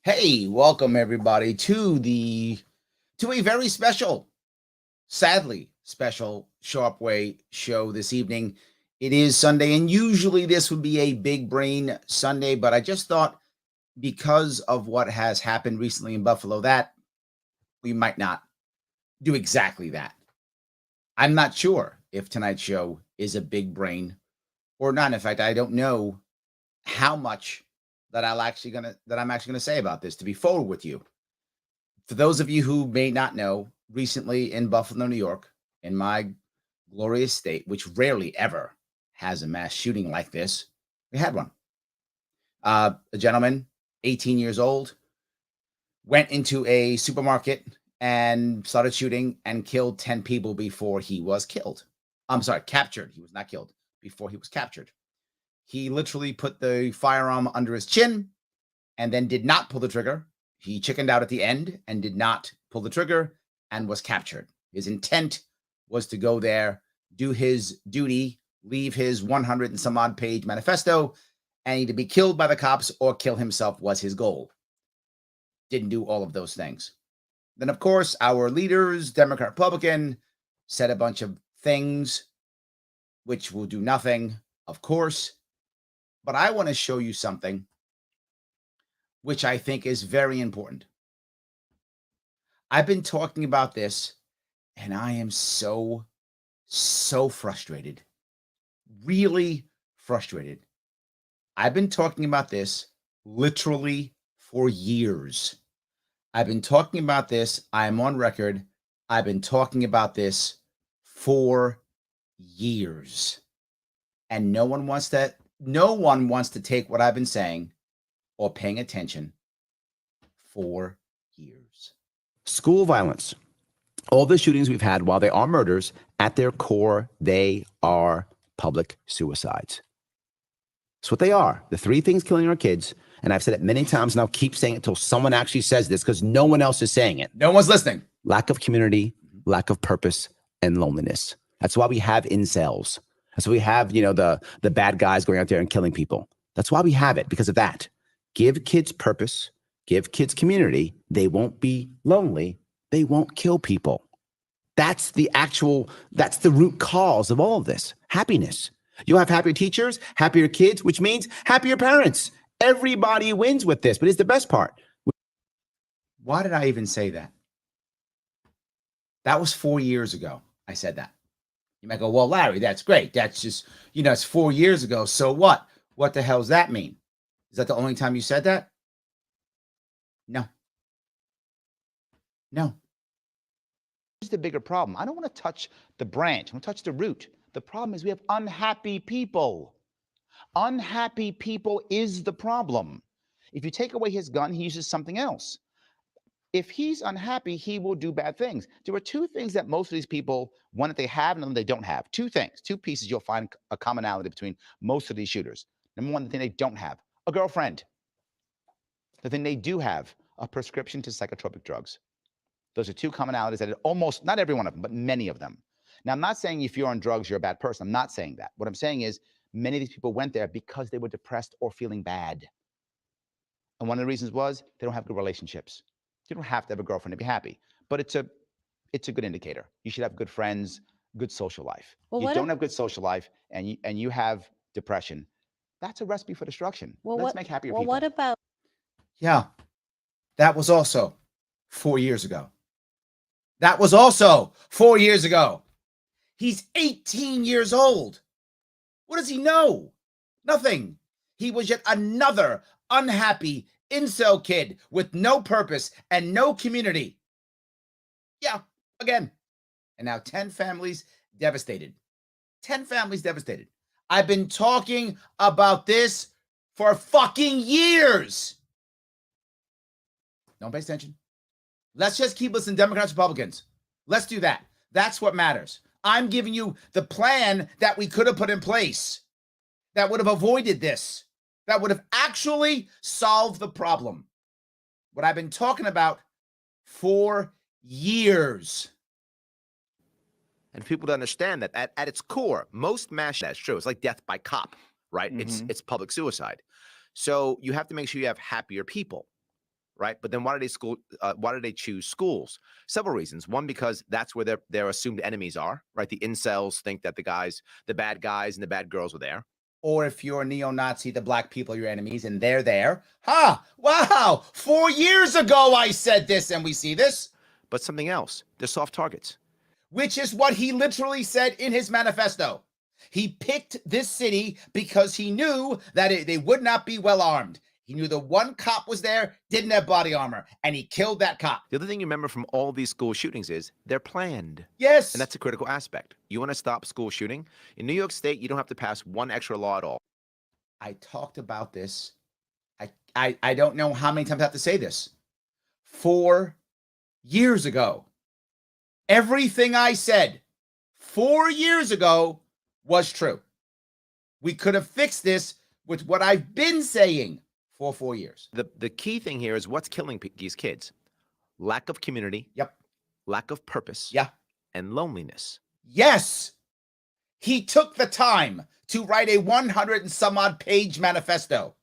Hey, welcome everybody to a very special, sadly special Sharpe Way show this evening. It is Sunday, and usually this would be a big brain Sunday, but I just thought because of what has happened recently in Buffalo that we might not do exactly that. I'm not sure if tonight's show is a big brain or not. In fact, I don't know how much that I'm actually gonna say about this to be forward with you. For those of you who may not know, recently in Buffalo, New York, in my glorious state, which rarely ever has a mass shooting like this, we had one. A gentleman, 18 years old, went into a supermarket and started shooting and killed 10 people before he was killed. I'm sorry, captured. He was not killed before he was captured. He literally put the firearm under his chin and then did not pull the trigger. He chickened out at the end and did not pull the trigger and was captured. His intent was to go there, do his duty, leave his 100 and some odd page manifesto, and either be killed by the cops or kill himself was his goal. Didn't do all of those things. Then, of course, our leaders, Democrat, Republican, said a bunch of things which will do nothing, of course. But I want to show you something which I think is very important. I've been talking about this, and I am so frustrated. Really frustrated. I've been talking about this literally for years. I've been talking about this. I'm on record. I've been talking about this for years. And no one wants to take what I've been saying or paying attention for years. School violence. All the shootings we've had, while they are murders, at their core, they are public suicides. That's what they are. The three things killing our kids. And I've said it many times, and I'll keep saying it until someone actually says this, because no one else is saying it. No one's listening. Lack of community, lack of purpose, and loneliness. That's why we have incels. That's why we have, the bad guys going out there and killing people. That's why we have it, because of that. Give kids purpose, give kids community. They won't be lonely. They won't kill people. That's the root cause of all of this. Happiness. You'll have happier teachers, happier kids, which means happier parents. Everybody wins with this, but it's the best part. Why did I even say that? That was 4 years ago. I said that. You might go, well, Larry, that's great. That's just, it's 4 years ago. So what? What the hell does that mean? Is that the only time you said that? No. Here's the bigger problem. I don't want to touch the branch. I want to touch the root. The problem is we have unhappy people. Unhappy people is the problem. If you take away his gun, he uses something else. If he's unhappy, he will do bad things. There are two things that most of these people, one that they have and one they don't have. Two things, two pieces you'll find a commonality between most of these shooters. Number one, the thing they don't have, a girlfriend. The thing they do have, a prescription to psychotropic drugs. Those are two commonalities that almost, not every one of them, but many of them. Now, I'm not saying if you're on drugs, you're a bad person. I'm not saying that. What I'm saying is many of these people went there because they were depressed or feeling bad. And one of the reasons was they don't have good relationships. You don't have to have a girlfriend to be happy, but it's a good indicator. You should have good friends, good social life. Well, you don't have good social life and you have depression. That's a recipe for destruction. Let's make happier people. What about? Yeah, that was also 4 years ago. That was also 4 years ago. He's 18 years old. What does he know? Nothing. He was yet another unhappy incel kid with no purpose and no community. Yeah, again. And now 10 families devastated. 10 families devastated. I've been talking about this for fucking years. Don't pay attention. Let's just keep listening to Democrats, Republicans. Let's do that. That's what matters. I'm giving you the plan that we could have put in place that would have avoided this, that would have actually solved the problem. What I've been talking about for years. And people to understand that at its core, most mass that's true. It's like death by cop, right? Mm-hmm. It's public suicide. So you have to make sure you have happier people. right? But then why did they choose schools? Several reasons. One, because that's where their assumed enemies are, right? The incels think that the bad guys and the bad girls were there. Or if you're a neo-Nazi, the black people are your enemies, and they're there. Wow, 4 years ago I said this, and we see this. But something else, they're soft targets. Which is what he literally said in his manifesto. He picked this city because he knew that they would not be well armed. He knew the one cop was there, didn't have body armor, and he killed that cop. The other thing you remember from all these school shootings is they're planned. Yes. And that's a critical aspect. You want to stop school shooting? In New York State, you don't have to pass one extra law at all. I talked about this. I don't know how many times I have to say this. 4 years ago. Everything I said 4 years ago was true. We could have fixed this with what I've been saying for 4 years. The key thing here is what's killing these kids. Lack of community. Yep. Lack of purpose. Yeah. And loneliness. Yes. He took the time to write a 100 and some odd page manifesto.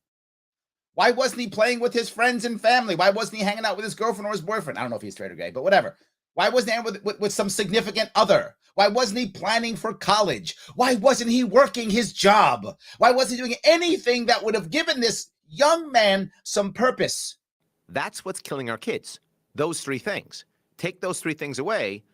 Why wasn't he playing with his friends and family? Why wasn't he hanging out with his girlfriend or his boyfriend? I don't know if he's straight or gay, but whatever. Why wasn't he with some significant other? Why wasn't he planning for college? Why wasn't he working his job? Why wasn't he doing anything that would have given this young man some purpose? That's what's killing our kids. Those three things. Take those three things away,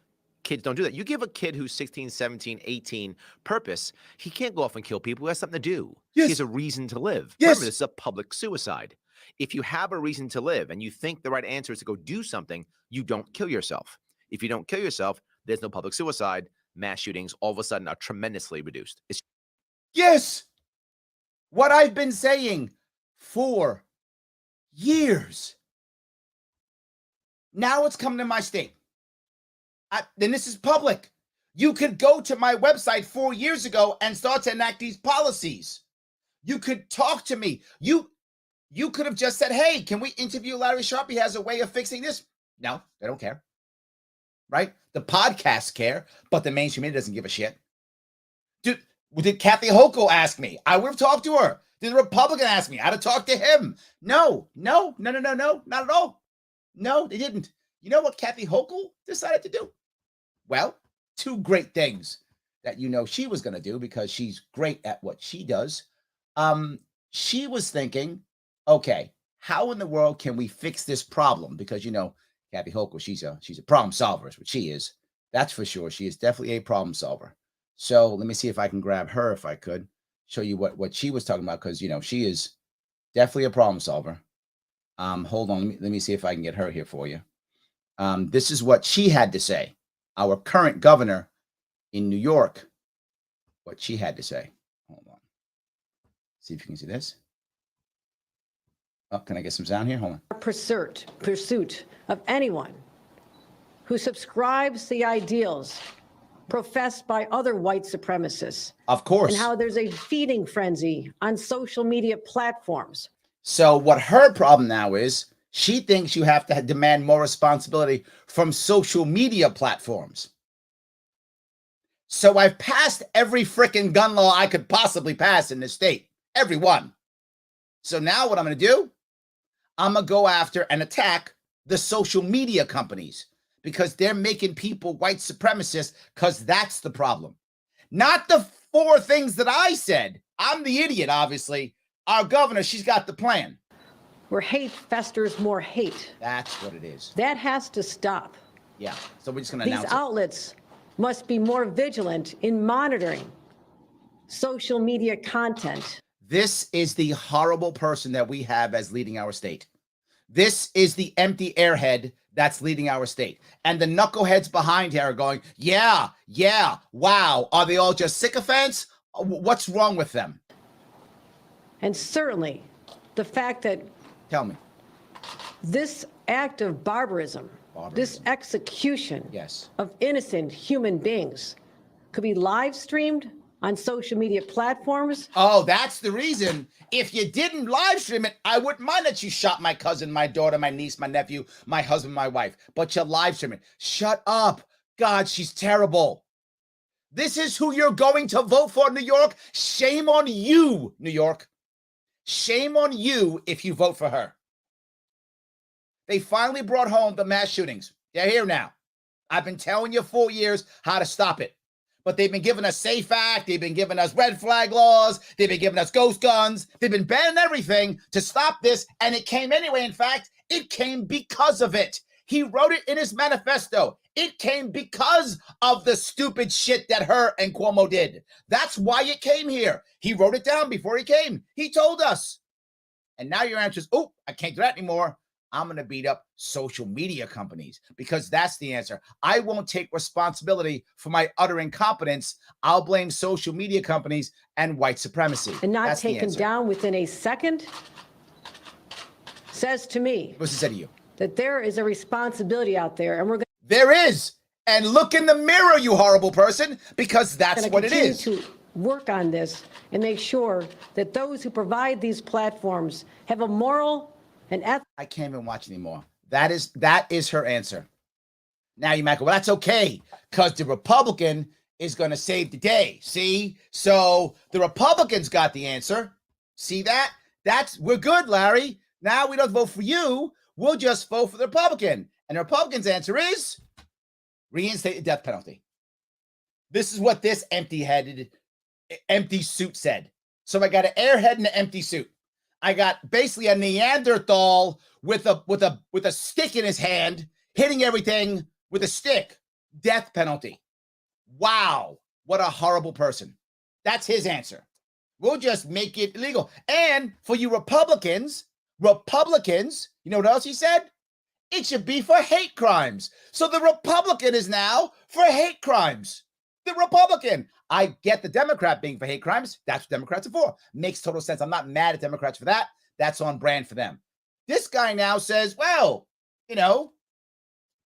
kids don't do that. You give a kid who's 16, 17, 18 purpose, he can't go off and kill people. He has something to do. Yes. He has a reason to live. Yes. Remember, this is a public suicide. If you have a reason to live and you think the right answer is to go do something, you don't kill yourself. If you don't kill yourself, there's no public suicide. Mass shootings all of a sudden are tremendously reduced. Yes. What I've been saying for years. Now it's coming to my state. Then this is public. You could go to my website 4 years ago and start to enact these policies. You could talk to me. You could have just said, hey, can we interview Larry Sharpe? He has a way of fixing this. No, they don't care. Right? The podcasts care, but the mainstream media doesn't give a shit. Did Kathy Hochul ask me? I would have talked to her. Did the Republican ask me? I'd have talked to him. No, not at all. No, they didn't. You know what Kathy Hochul decided to do? Well, two great things that she was going to do because she's great at what she does. She was thinking, okay, how in the world can we fix this problem? Because, Kathy Hochul, she's a problem solver, is what she is. That's for sure. She is definitely a problem solver. So let me see if I can grab her, if I could, show you what she was talking about, because, she is definitely a problem solver. Hold on. Let me see if I can get her here for you. This is what she had to say. Our current governor in New York, what she had to say. Hold on. See if you can see this. Oh, can I get some sound here? Hold on. Pursuit of anyone who subscribes to the ideals professed by other white supremacists. Of course. And how there's a feeding frenzy on social media platforms. So what her problem now is, she thinks you have to demand more responsibility from social media platforms. So I've passed every freaking gun law I could possibly pass in this state. Every one. So now what I'm going to do, I'm going to go after and attack the social media companies because they're making people white supremacists, because that's the problem. Not the four things that I said. I'm the idiot, obviously. Our governor, she's got the plan. Where hate festers more hate. That's what it is. That has to stop. Yeah. So we're just going to announce These outlets must be more vigilant in monitoring social media content. This is the horrible person that we have as leading our state. This is the empty airhead that's leading our state. And the knuckleheads behind here are going, yeah, wow. Are they all just sycophants? What's wrong with them? And certainly the fact that Tell me. this act of barbarism, this execution of innocent human beings could be live streamed on social media platforms. Oh, that's the reason. If you didn't live stream it, I wouldn't mind that you shot my cousin, my daughter, my niece, my nephew, my husband, my wife. But you live stream it. Shut up. God, she's terrible. This is who you're going to vote for, New York. Shame on you, New York. Shame on you if you vote for her. They finally brought home the mass shootings. They're here now. I've been telling you 4 years how to stop it. But they've been giving us SAFE Act. They've been giving us red flag laws. They've been giving us ghost guns. They've been banning everything to stop this. And it came anyway. In fact, it came because of it. He wrote it in his manifesto. It came because of the stupid shit that her and Cuomo did. That's why it came here. He wrote it down before he came. He told us. And now your answer is, oh, I can't do that anymore. I'm going to beat up social media companies because that's the answer. I won't take responsibility for my utter incompetence. I'll blame social media companies and white supremacy. And not that's taken down within a second says to me. What's he said to you? That there is a responsibility out there, and we're going to. There is. And look in the mirror, you horrible person, because that's what it is. To work on this and make sure that those who provide these platforms have a moral and ethical. I can't even watch anymore. That is her answer. Now you might go, well, that's okay, because the Republican is going to save the day. See? So the Republicans got the answer. See that? We're good, Larry. Now we don't vote for you. We'll just vote for the Republican. And the Republican's answer is reinstate the death penalty. This is what this empty suit said. So I got an airhead in an empty suit. I got basically a Neanderthal with a stick in his hand, hitting everything with a stick. Death penalty. Wow. What a horrible person. That's his answer. We'll just make it illegal. And for you Republicans, you know what else he said? It should be for hate crimes. So the Republican is now for hate crimes. The Republican. I get the Democrat being for hate crimes. That's what Democrats are for. Makes total sense. I'm not mad at Democrats for that. That's on brand for them. This guy now says, well,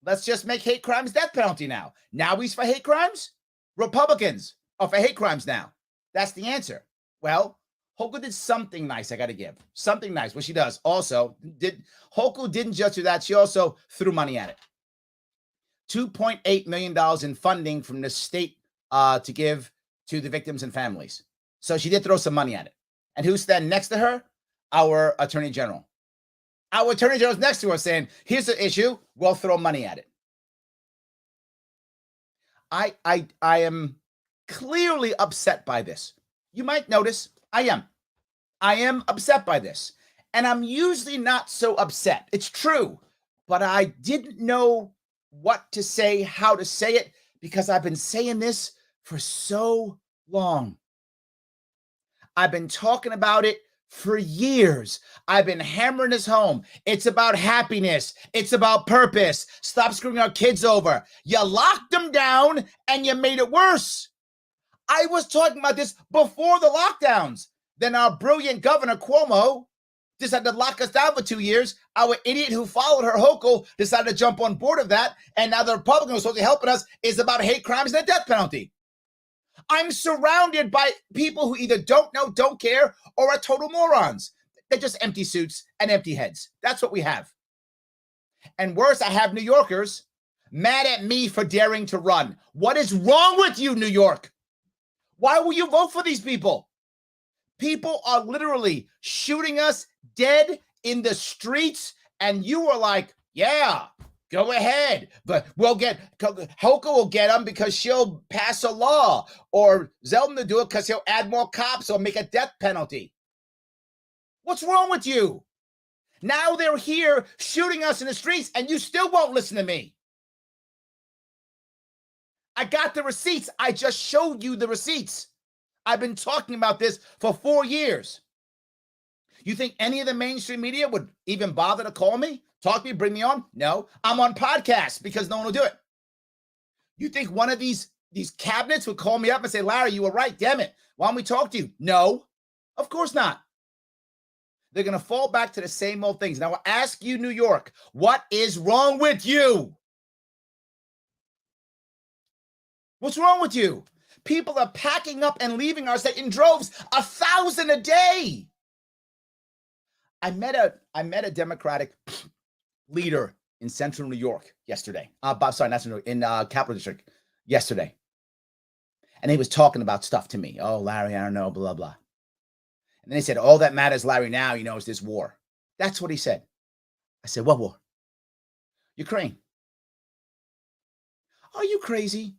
let's just make hate crimes death penalty now. Now he's for hate crimes? Republicans are for hate crimes now. That's the answer. Well, Hochul did something nice, I got to give. Something nice, which she does. Also, Hochul didn't just do that. She also threw money at it. $2.8 million in funding from the state to give to the victims and families. So she did throw some money at it. And who's standing next to her? Our Attorney General. Our Attorney General's next to her saying, here's the issue, we'll throw money at it. I am clearly upset by this. You might notice I am upset by this. And I'm usually not so upset. It's true. But I didn't know what to say, how to say it, because I've been saying this for so long. I've been talking about it for years. I've been hammering this home. It's about happiness. It's about purpose. Stop screwing our kids over. You locked them down and you made it worse. I was talking about this before the lockdowns. Then our brilliant governor, Cuomo, decided to lock us down for 2 years. Our idiot who followed her, Hochul, decided to jump on board of that. And now the Republican who's supposed to be helping us is about hate crimes and the death penalty. I'm surrounded by people who either don't know, don't care, or are total morons. They're just empty suits and empty heads. That's what we have. And worse, I have New Yorkers mad at me for daring to run. What is wrong with you, New York? Why will you vote for these people? People are literally shooting us dead in the streets, and you are like, yeah, go ahead. But Hochul will get them because she'll pass a law, or Zeldin to do it because he'll add more cops or make a death penalty. What's wrong with you? Now they're here shooting us in the streets, and you still won't listen to me. I got the receipts. I just showed you the receipts. I've been talking about this for 4 years. You think any of the mainstream media would even bother to call me, talk to me, bring me on? No, I'm on podcasts because no one will do it. You think one of these cabinets would call me up and say, Larry, you were right, damn it. Why don't we talk to you? No, of course not. They're going to fall back to the same old things. Now, I'll ask you, New York, what is wrong with you? What's wrong with you? People are packing up and leaving our state in droves, 1,000 a day. I met a Democratic leader in Central New York yesterday. In Capital District yesterday. And he was talking about stuff to me. Oh, Larry, I don't know, blah, blah. And then he said, all that matters, Larry, now, is this war. That's what he said. I said, what war? Ukraine. Are you crazy?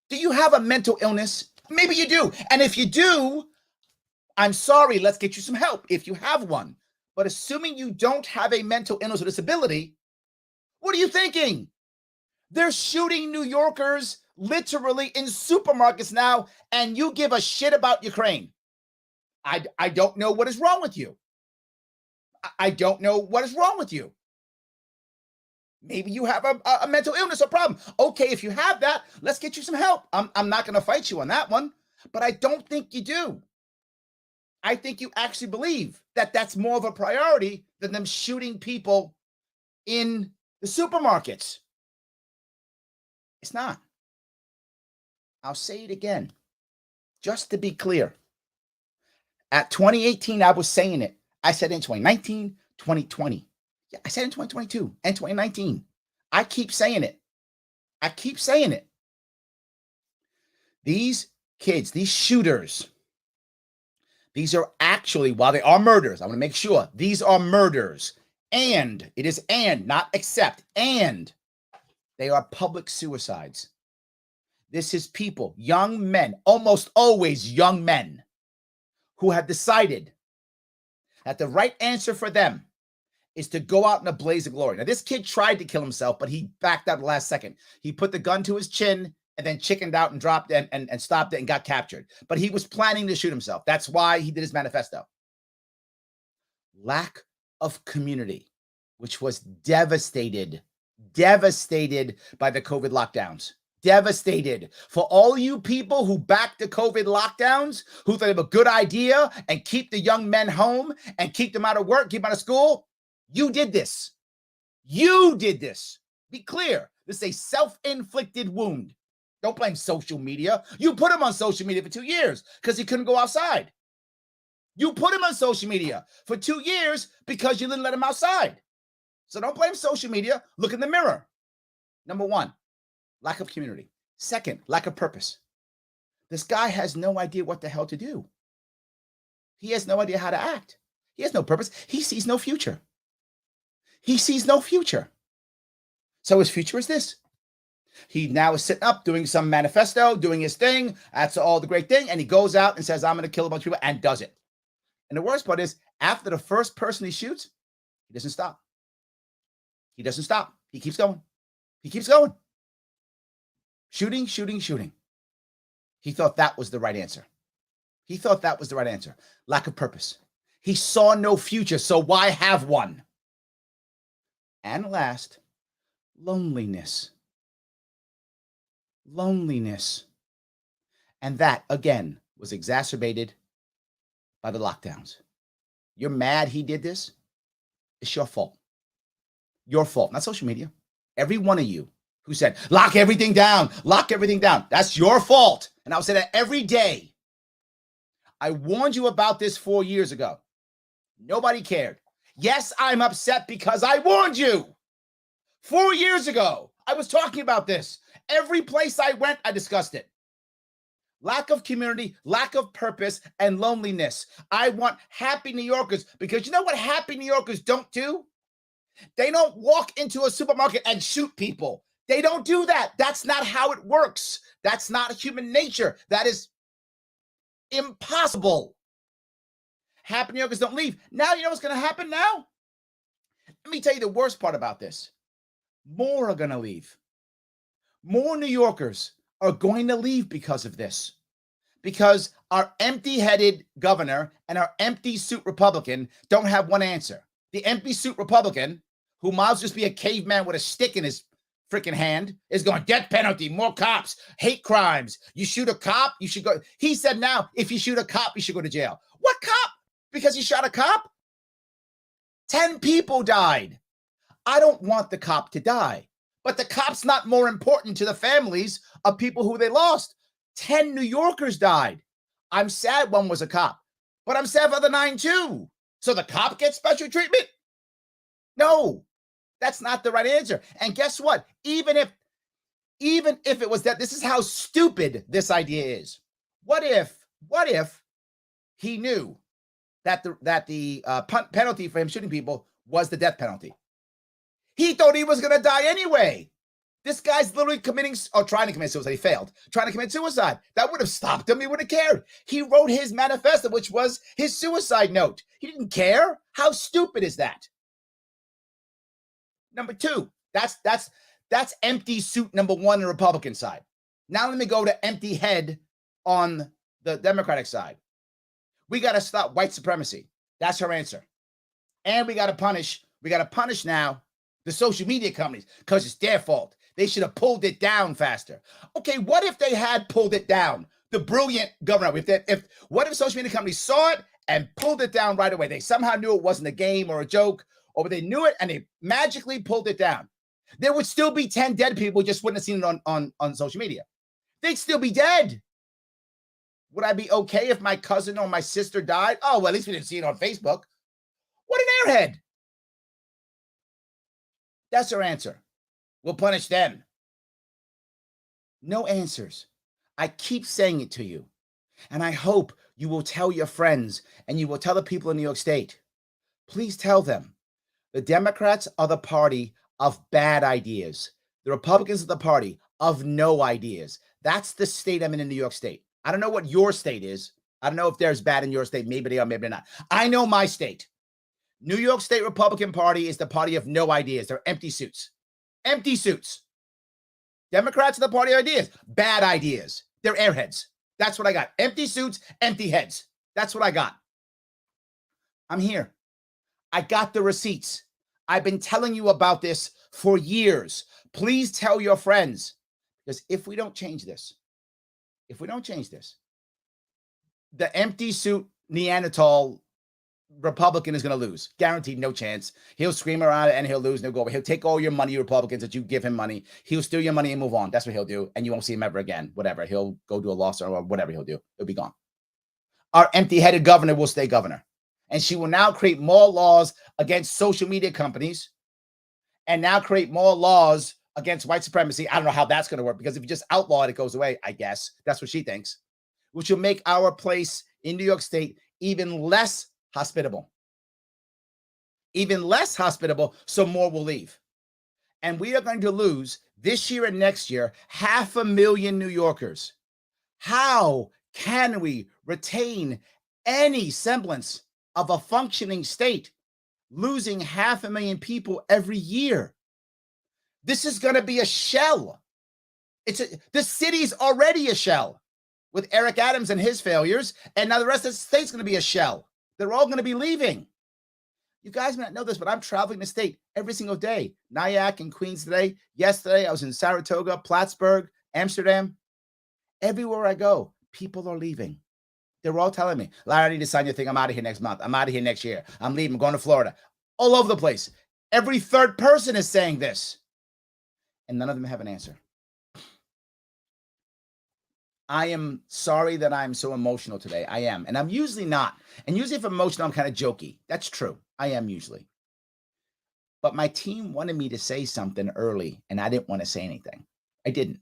Do you have a mental illness? Maybe you do. And if you do, I'm sorry, let's get you some help if you have one. But assuming you don't have a mental illness or disability, what are you thinking? They're shooting New Yorkers literally in supermarkets now, and you give a shit about Ukraine. I don't know what is wrong with you. I don't know what is wrong with you. Maybe you have a mental illness or problem. Okay, if you have that, let's get you some help. I'm not going to fight you on that one, but I don't think you do. I think you actually believe that that's more of a priority than them shooting people in the supermarkets. It's not. I'll say it again, just to be clear. At 2018, I was saying it. I said in 2019, 2020. Yeah, I said in 2022 and 2019. I keep saying it. I keep saying it. These kids, these shooters, these are actually, while they are murders, I want to make sure, these are murders. And it is and, not except, and they are public suicides. This is people, young men, almost always young men, who have decided that the right answer for them is to go out in a blaze of glory. Now, this kid tried to kill himself, but he backed out at the last second. He put the gun to his chin and then chickened out and dropped it and stopped it and got captured. But he was planning to shoot himself. That's why he did his manifesto. Lack of community, which was devastated by the COVID lockdowns. Devastated. For all you people who backed the COVID lockdowns, who thought it was a good idea and keep the young men home and keep them out of work, keep them out of school, you did this. You did this. Be clear. This is a self-inflicted wound. Don't blame social media. You put him on social media for 2 years because he couldn't go outside. You put him on social media for 2 years because you didn't let him outside. So don't blame social media. Look in the mirror. Number one, lack of community. Second, lack of purpose. This guy has no idea what the hell to do. He has no idea how to act. He has no purpose. He sees no future. He sees no future. So his future is this. He now is sitting up doing some manifesto, doing his thing. That's all the great thing. And he goes out and says, I'm going to kill a bunch of people, and does it. And the worst part is, after the first person he shoots, he doesn't stop. He doesn't stop. He keeps going. He keeps going. Shooting, shooting, shooting. He thought that was the right answer. He thought that was the right answer. Lack of purpose. He saw no future, so why have one? And last, loneliness. Loneliness. And that, again, was exacerbated by the lockdowns. You're mad he did this? It's your fault. Your fault, not social media. Every one of you who said, lock everything down, lock everything down. That's your fault. And I'll say that every day. I warned you about this 4 years ago. Nobody cared. Yes, I'm upset because I warned you. 4 years ago, I was talking about this. Every place I went, I discussed it. Lack of community, lack of purpose, and loneliness. I want happy New Yorkers, because you know what happy New Yorkers don't do? They don't walk into a supermarket and shoot people. They don't do that. That's not how it works. That's not human nature. That is impossible. Happy New Yorkers don't leave. Now you know what's going to happen now? Let me tell you the worst part about this. More are going to leave. More New Yorkers are going to leave because of this. Because our empty-headed governor and our empty suit Republican don't have one answer. The empty suit Republican, who might just be a caveman with a stick in his freaking hand, is going, death penalty, more cops, hate crimes. You shoot a cop, you should go. He said now, if you shoot a cop, you should go to jail. What cop? Because he shot a cop? 10 people died. I don't want the cop to die. But the cop's not more important to the families of people who they lost. 10 New Yorkers died. I'm sad one was a cop, but I'm sad for the 9 too. So the cop gets special treatment? No, that's not the right answer. And guess what? Even if it was that, this is how stupid this idea is. What if he knew that the penalty for him shooting people was the death penalty? He thought he was going to die anyway. This guy's literally trying to commit suicide. He failed. Trying to commit suicide. That would have stopped him. He would have cared. He wrote his manifesto, which was his suicide note. He didn't care. How stupid is that? Number two, that's empty suit number one on the Republican side. Now let me go to empty head on the Democratic side. We got to stop white supremacy. That's her answer. And we got to punish now the social media companies because it's their fault. They should have pulled it down faster. Okay, what if they had pulled it down? The brilliant governor, what if social media companies saw it and pulled it down right away? They somehow knew it wasn't a game or a joke, or they knew it and they magically pulled it down. There would still be 10 dead people, just wouldn't have seen it on social media. They'd still be dead. Would I be okay if my cousin or my sister died? Oh, well, at least we didn't see it on Facebook. What an airhead. That's her answer. We'll punish them. No answers. I keep saying it to you. And I hope you will tell your friends and you will tell the people in New York State. Please tell them the Democrats are the party of bad ideas. The Republicans are the party of no ideas. That's the state I'm in New York State. I don't know what your state is. I don't know if there's bad in your state. Maybe they are, maybe not. I know my state. New York State Republican Party is the party of no ideas. They're empty suits. Empty suits. Democrats are the party of ideas. Bad ideas. They're airheads. That's what I got. Empty suits, empty heads. That's what I got. I'm here. I got the receipts. I've been telling you about this for years. Please tell your friends. Because if we don't change this, the empty suit Neanderthal Republican is going to lose. Guaranteed, no chance. He'll scream around it and he'll lose. No go over. He'll take all your money, you Republicans, that you give him money. He'll steal your money and move on. That's what he'll do. And you won't see him ever again. Whatever. He'll go do a lawsuit or whatever he'll do. He'll be gone. Our empty-headed governor will stay governor. And she will now create more laws against social media companies and now create more laws against white supremacy. I don't know how that's going to work because if you just outlaw it, it goes away, I guess. That's what she thinks. Which will make our place in New York State even less hospitable. Even less hospitable, so more will leave. And we are going to lose this year and next year 500,000 New Yorkers. How can we retain any semblance of a functioning state losing 500,000 people every year? This is going to be a shell. The city's already a shell with Eric Adams and his failures, and now the rest of the state's going to be a shell. They're all going to be leaving. You guys may not know this, but I'm traveling the state every single day. Nyack and Queens today. Yesterday, I was in Saratoga, Plattsburgh, Amsterdam. Everywhere I go, people are leaving. They're all telling me, Larry, I need to sign your thing. I'm out of here next month. I'm out of here next year. I'm leaving. I'm going to Florida. All over the place. Every third person is saying this. And none of them have an answer. I am sorry that I'm so emotional today. I am. And I'm usually not. And usually if I'm emotional, I'm kind of jokey. That's true. I am usually. But my team wanted me to say something early, and I didn't want to say anything. I didn't.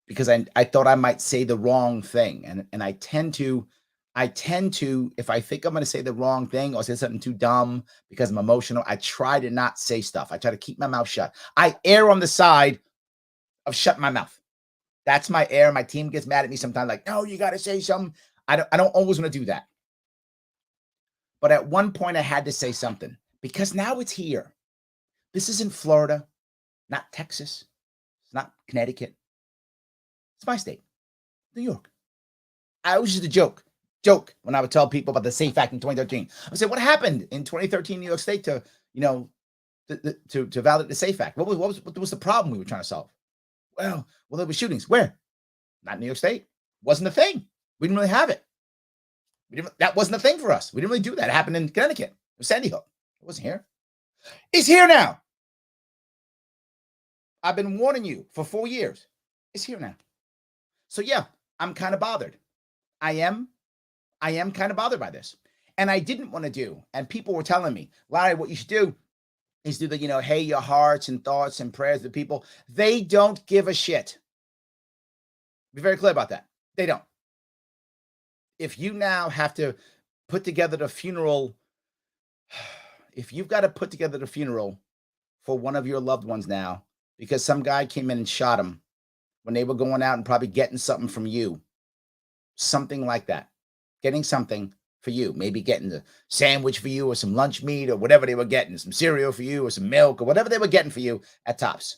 Because I thought I might say the wrong thing. And I tend to, if I think I'm going to say the wrong thing or say something too dumb because I'm emotional, I try to not say stuff. I try to keep my mouth shut. I err on the side of shutting my mouth. That's my error. My team gets mad at me sometimes like, no, you got to say something. I don't always want to do that. But at one point I had to say something because now it's here. This isn't Florida, not Texas. It's not Connecticut. It's my state, New York. I was just a joke when I would tell people about the SAFE Act in 2013. I would say, what happened in 2013 New York State to, to validate the SAFE Act? What was the problem we were trying to solve? Well, there were shootings. Where? Not New York State. Wasn't a thing. We didn't really have it. That wasn't a thing for us. We didn't really do that. It happened in Connecticut. It was Sandy Hook. It wasn't here. It's here now. I've been warning you for 4 years. It's here now. So yeah, I'm kind of bothered. I am kind of bothered by this. And I didn't want to do. And people were telling me, Larry, what you should do is do the, hey, your hearts and thoughts and prayers to people. They don't give a shit. Be very clear about that. They don't. If you now have to put together the funeral, if you've got to put together the funeral for one of your loved ones now because some guy came in and shot him when they were going out and probably getting something from you. Something like that. Getting something for you. Maybe getting a sandwich for you or some lunch meat or whatever they were getting, some cereal for you or some milk or whatever they were getting for you at Tops.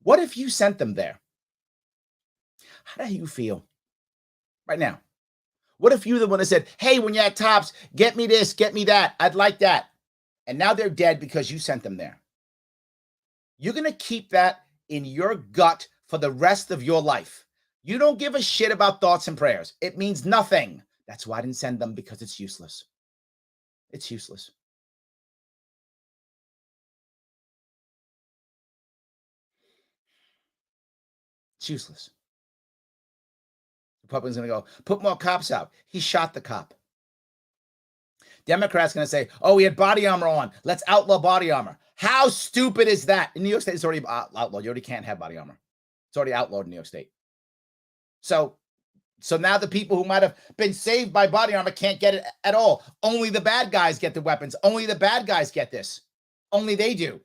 What if you sent them there? How do you feel right now? What if you the one that said, hey, when you're at Tops, get me this, get me that. I'd like that. And now they're dead because you sent them there. You're going to keep that in your gut for the rest of your life. You don't give a shit about thoughts and prayers. It means nothing. That's why I didn't send them, because it's useless. It's useless. It's useless. Republicans going to go, put more cops out. He shot the cop. Democrats going to say, oh, he had body armor on. Let's outlaw body armor. How stupid is that? In New York State, it's already outlawed. You already can't have body armor. It's already outlawed in New York State. So now the people who might have been saved by body armor can't get it at all. Only the bad guys get the weapons. Only the bad guys get this. Only they do.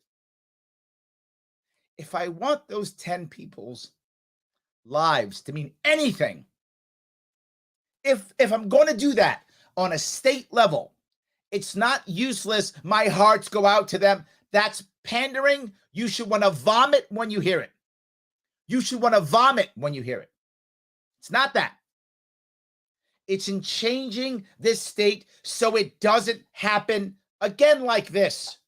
If I want those 10 people's lives to mean anything, if I'm going to do that on a state level, it's not useless. My hearts go out to them. That's pandering. You should want to vomit when you hear it. You should want to vomit when you hear it. It's not that. It's in changing this state so it doesn't happen again like this.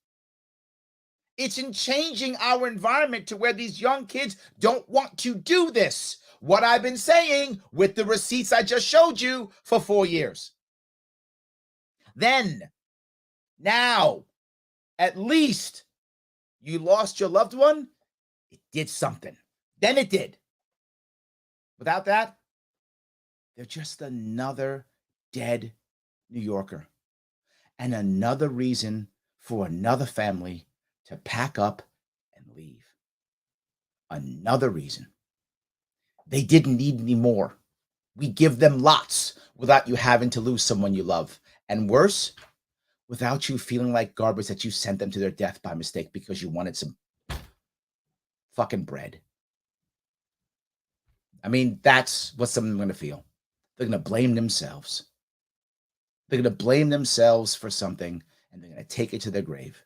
It's in changing our environment to where these young kids don't want to do this. What I've been saying with the receipts I just showed you for 4 years. Then, now, at least you lost your loved one. It did something. Then it did. Without that, they're just another dead New Yorker and another reason for another family to pack up and leave. Another reason. They didn't need any more. We give them lots without you having to lose someone you love. And worse, without you feeling like garbage that you sent them to their death by mistake because you wanted some fucking bread. I mean, that's what some of them are going to feel. They're going to blame themselves. They're going to blame themselves for something, and they're going to take it to their grave.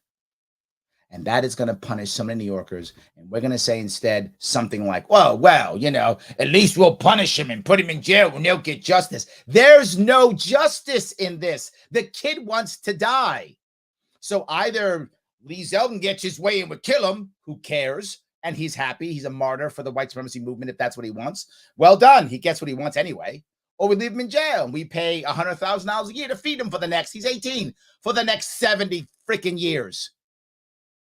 And that is going to punish so many New Yorkers. And we're going to say instead something like, well, you know, at least we'll punish him and put him in jail when they'll get justice. There's no justice in this. The kid wants to die. So either Lee Zeldin gets his way and would kill him. Who cares? And he's happy. He's a martyr for the white supremacy movement if that's what he wants. Well done. He gets what he wants anyway. Or we leave him in jail and we pay $100,000 a year to feed him for the next, he's 18, for the next 70 freaking years.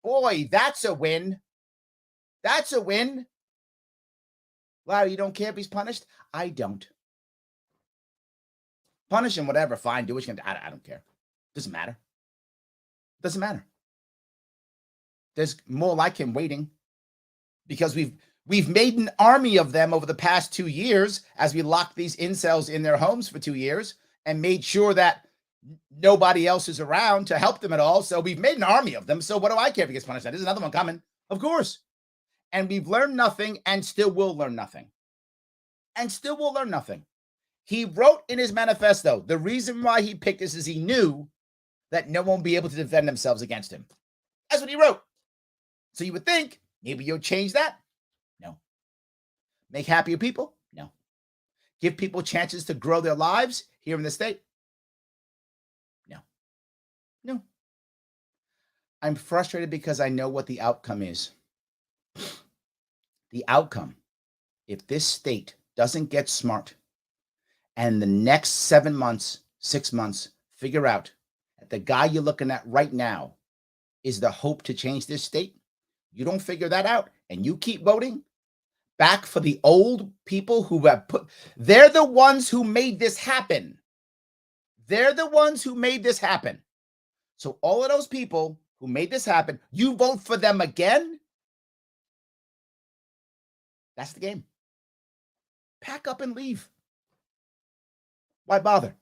Boy, that's a win. That's a win. Wow, you don't care if he's punished? I don't. Punish him, whatever, fine. Do what you can. I don't care. Doesn't matter. Doesn't matter. There's more like him waiting because we've made an army of them over the past 2 years as we locked these incels in their homes for 2 years and made sure that nobody else is around to help them at all. So we've made an army of them. So what do I care if he gets punished? There's another one coming, of course. And we've learned nothing and still will learn nothing. And still will learn nothing. He wrote in his manifesto, the reason why he picked this is he knew that no one would be able to defend themselves against him. That's what he wrote. So you would think maybe you'll change that. No. Make happier people? No. Give people chances to grow their lives here in the state? No. I'm frustrated because I know what the outcome is. The outcome, if this state doesn't get smart and the next 7 months, 6 months, figure out that the guy you're looking at right now is the hope to change this state, you don't figure that out and you keep voting back for the old people who have they're the ones who made this happen. They're the ones who made this happen. So all of those people who made this happen, you vote for them again? That's the game. Pack up and leave. Why bother?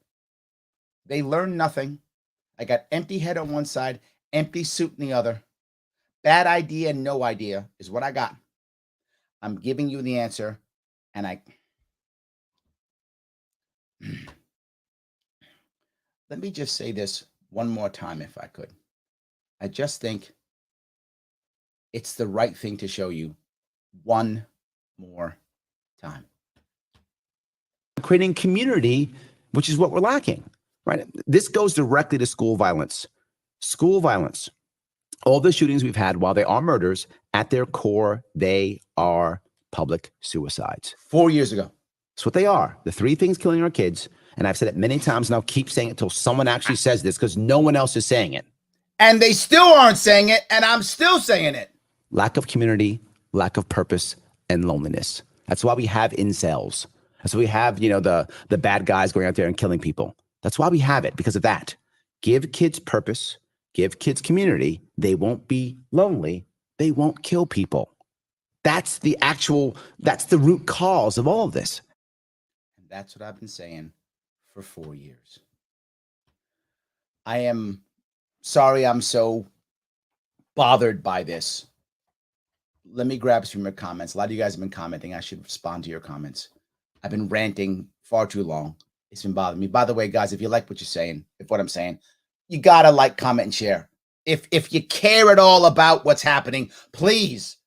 They learned nothing. I got empty head on one side, empty suit in the other. Bad idea, no idea is what I got. I'm giving you the answer, and let me just say this one more time if I could. I just think it's the right thing to show you one more time. Creating community, which is what we're lacking, right? This goes directly to school violence. School violence. All the shootings we've had, while they are murders, at their core, they are public suicides. 4 years ago. That's what they are. The three things killing our kids. And I've said it many times, and I'll keep saying it until someone actually says this, because no one else is saying it. And they still aren't saying it, and I'm still saying it. Lack of community, lack of purpose, and loneliness. That's why we have incels. That's why we have, the bad guys going out there and killing people. That's why we have it, because of that. Give kids purpose, give kids community. They won't be lonely. They won't kill people. That's the root cause of all of this. And that's what I've been saying for 4 years. I am sorry I'm so bothered by this. Let me grab some of your comments. A lot of you guys have been commenting. I should respond to your comments. I've been ranting far too long. It's been bothering me. By the way, guys, if you like what you're saying, what I'm saying, you gotta like, comment, and share. If you care at all about what's happening, please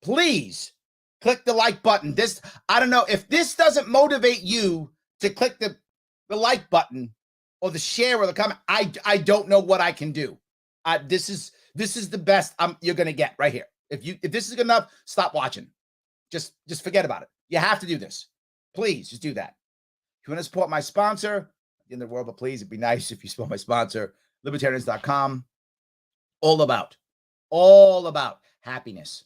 click the like button. I don't know if this doesn't motivate you to click the like button or the share or the comment. I don't know what I can do. This is the best you're gonna get right here. If this is good enough, stop watching. Just forget about it. You have to do this. Please just do that. If you want to support my sponsor in the world, but please, it'd be nice if you support my sponsor, libertarians.com. All about happiness.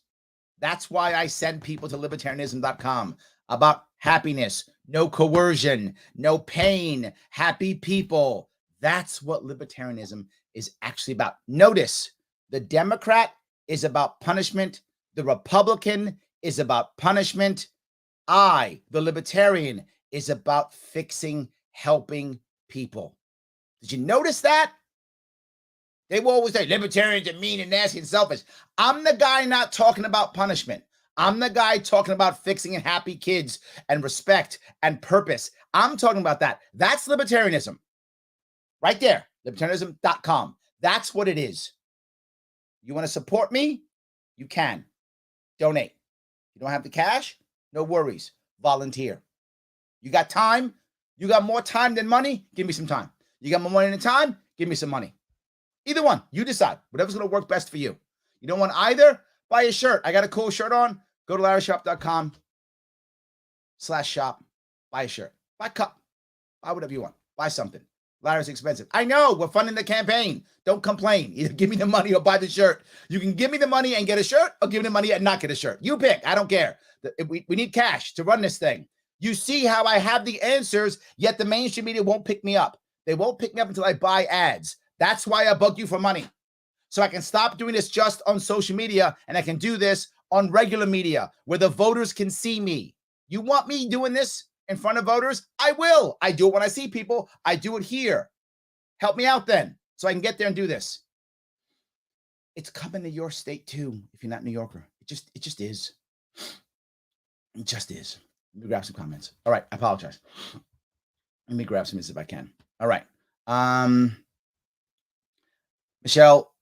That's why I send people to libertarianism.com, about happiness, no coercion, no pain, happy people. That's what libertarianism is actually about. Notice the Democrat is about punishment. The Republican is about punishment. I, the libertarian, is about fixing, helping people. Did you notice that? They will always say libertarians are mean and nasty and selfish. I'm the guy not talking about punishment. I'm the guy talking about fixing and happy kids and respect and purpose. I'm talking about that. That's libertarianism. Right there, libertarianism.com. That's what it is. You want to support me? You can. Donate. You don't have the cash? No worries. Volunteer. You got time? You got more time than money? Give me some time. You got more money than time? Give me some money. Either one. You decide. Whatever's going to work best for you. You don't want either? Buy a shirt. I got a cool shirt on. Go to LarrySharpe.com/shop. Buy a shirt. Buy a cup. Buy whatever you want. Buy something. Larry's expensive. I know. We're funding the campaign. Don't complain. Either give me the money or buy the shirt. You can give me the money and get a shirt, or give me the money and not get a shirt. You pick. I don't care. We need cash to run this thing. You see how I have the answers, yet the mainstream media won't pick me up. They won't pick me up until I buy ads. That's why I bug you for money. So I can stop doing this just on social media, and I can do this on regular media where the voters can see me. You want me doing this in front of voters? I will. I do it when I see people. I do it here. Help me out then so I can get there and do this. It's coming to your state too if you're not a New Yorker. It just is. It just is. Let me grab some comments. All right. I apologize. Let me grab some if I can. All right. Michelle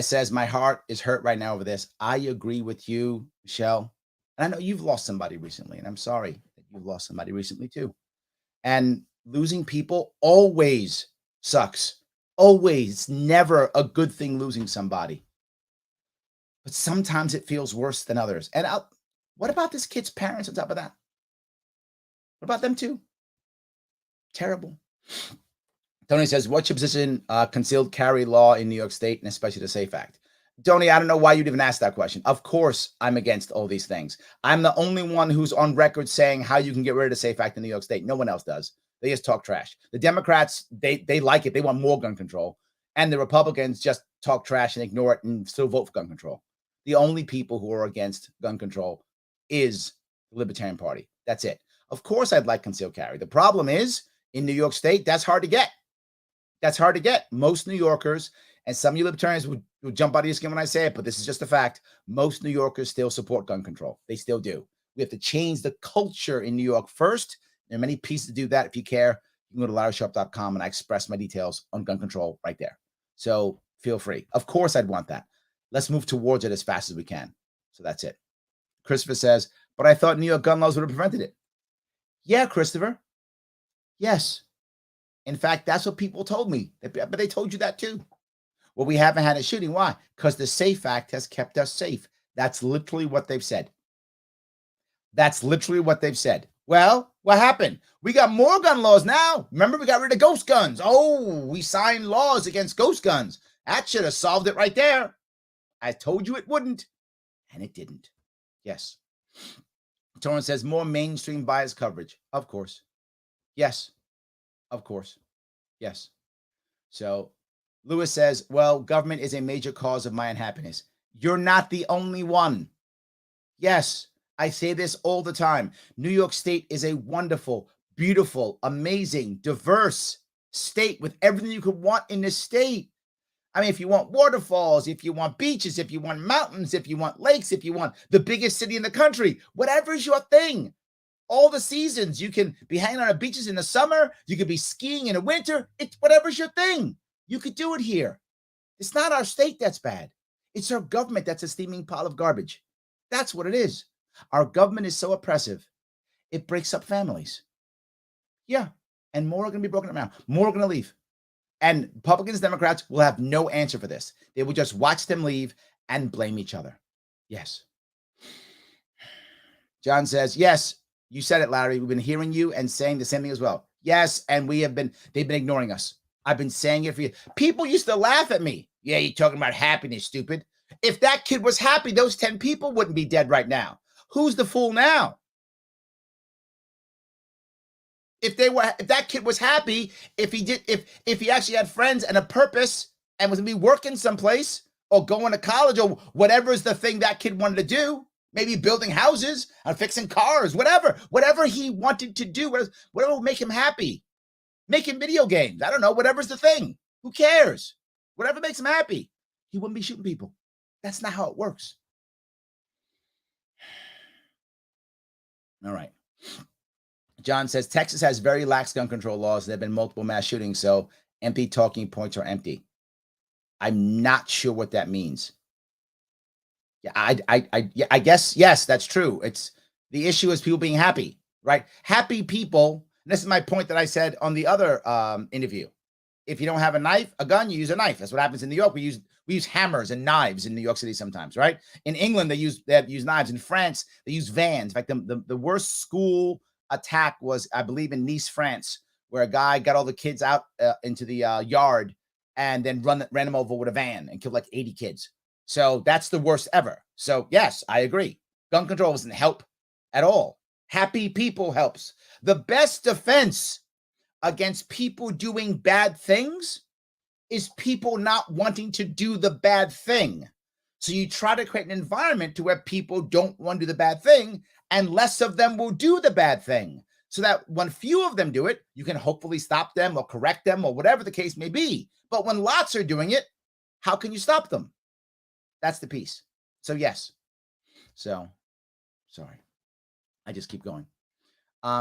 says, my heart is hurt right now over this. I agree with you, Michelle. And I know you've lost somebody recently, and I'm sorry that you've lost somebody recently too. And losing people always sucks. Always. It's never a good thing losing somebody. But sometimes it feels worse than others. And what about this kid's parents on top of that? What about them too? Terrible. Tony says, what's your position concealed carry law in New York State, and especially the SAFE Act? Tony, I don't know why you'd even ask that question. Of course, I'm against all these things. I'm the only one who's on record saying how you can get rid of the SAFE Act in New York State. No one else does. They just talk trash. The Democrats, they like it. They want more gun control. And the Republicans just talk trash and ignore it and still vote for gun control. The only people who are against gun control is the Libertarian Party. That's it. Of course, I'd like concealed carry. The problem is, in New York State, that's hard to get. That's hard to get. Most New Yorkers, And some of you libertarians would jump out of your skin when I say it, but this is just a fact. Most New Yorkers still support gun control. They still do. We have to change the culture in New York first. There are many pieces to do that. If you care, you can go to LarrySharpe.com and I express my details on gun control right there. So feel free. Of course, I'd want that. Let's move towards it as fast as we can. So that's it. Christopher says, but I thought New York gun laws would have prevented it. Yeah, Christopher. Yes. In fact, that's what people told me. But they told you that too. Well, we haven't had a shooting. Why? Because the SAFE Act has kept us safe. That's literally what they've said. That's literally what they've said. Well, what happened? We got more gun laws now. Remember, we got rid of ghost guns. Oh, we signed laws against ghost guns. That should have solved it right there. I told you it wouldn't, and it didn't. Yes. Torrance says more mainstream bias coverage. Of course. Yes. Of course. Yes. So Lewis says, well, government is a major cause of my unhappiness. You're not the only one. Yes, I say this all the time. New York State is a wonderful, beautiful, amazing, diverse state with everything you could want in this state. I mean, if you want waterfalls, if you want beaches, if you want mountains, if you want lakes, if you want the biggest city in the country, whatever's your thing. All the seasons, you can be hanging on the beaches in the summer. You could be skiing in the winter. It's whatever's your thing. You could do it here. It's not our state that's bad. It's our government that's a steaming pile of garbage. That's what it is. Our government is so oppressive. It breaks up families. Yeah. And more are going to be broken up now. More are going to leave. And Republicans, Democrats will have no answer for this. They will just watch them leave and blame each other. Yes. John says, yes, you said it, Larry. We've been hearing you and saying the same thing as well. Yes, and they've been ignoring us. I've been saying it for you. People used to laugh at me. Yeah, you're talking about happiness, stupid. If that kid was happy, those 10 people wouldn't be dead right now. Who's the fool now? If that kid was happy, if he actually had friends and a purpose and was gonna be working someplace or going to college or whatever is the thing that kid wanted to do, maybe building houses or fixing cars, whatever he wanted to do, whatever would make him happy, making video games. I don't know, whatever's the thing. Who cares? Whatever makes him happy. He wouldn't be shooting people. That's not how it works. All right. John says, Texas has very lax gun control laws. There have been multiple mass shootings, so empty talking points are empty. I'm not sure what that means. Yeah, I guess, yes, that's true. It's the issue is people being happy, right? Happy people. And this is my point that I said on the other interview. If you don't have a gun, you use a knife. That's what happens in New York. We use hammers and knives in New York City sometimes, right? In England, they use knives. In France, they use vans. In fact, the worst school attack was, I believe, in Nice, France, where a guy got all the kids out into the yard and then ran them over with a van and killed like 80 kids. So that's the worst ever. So yes, I agree. Gun control doesn't help at all. Happy people helps. The best defense against people doing bad things is people not wanting to do the bad thing. So you try to create an environment to where people don't want to do the bad thing and less of them will do the bad thing. So that when few of them do it, you can hopefully stop them or correct them or whatever the case may be. But when lots are doing it, how can you stop them? That's the piece. So yes. So, sorry. I just keep going.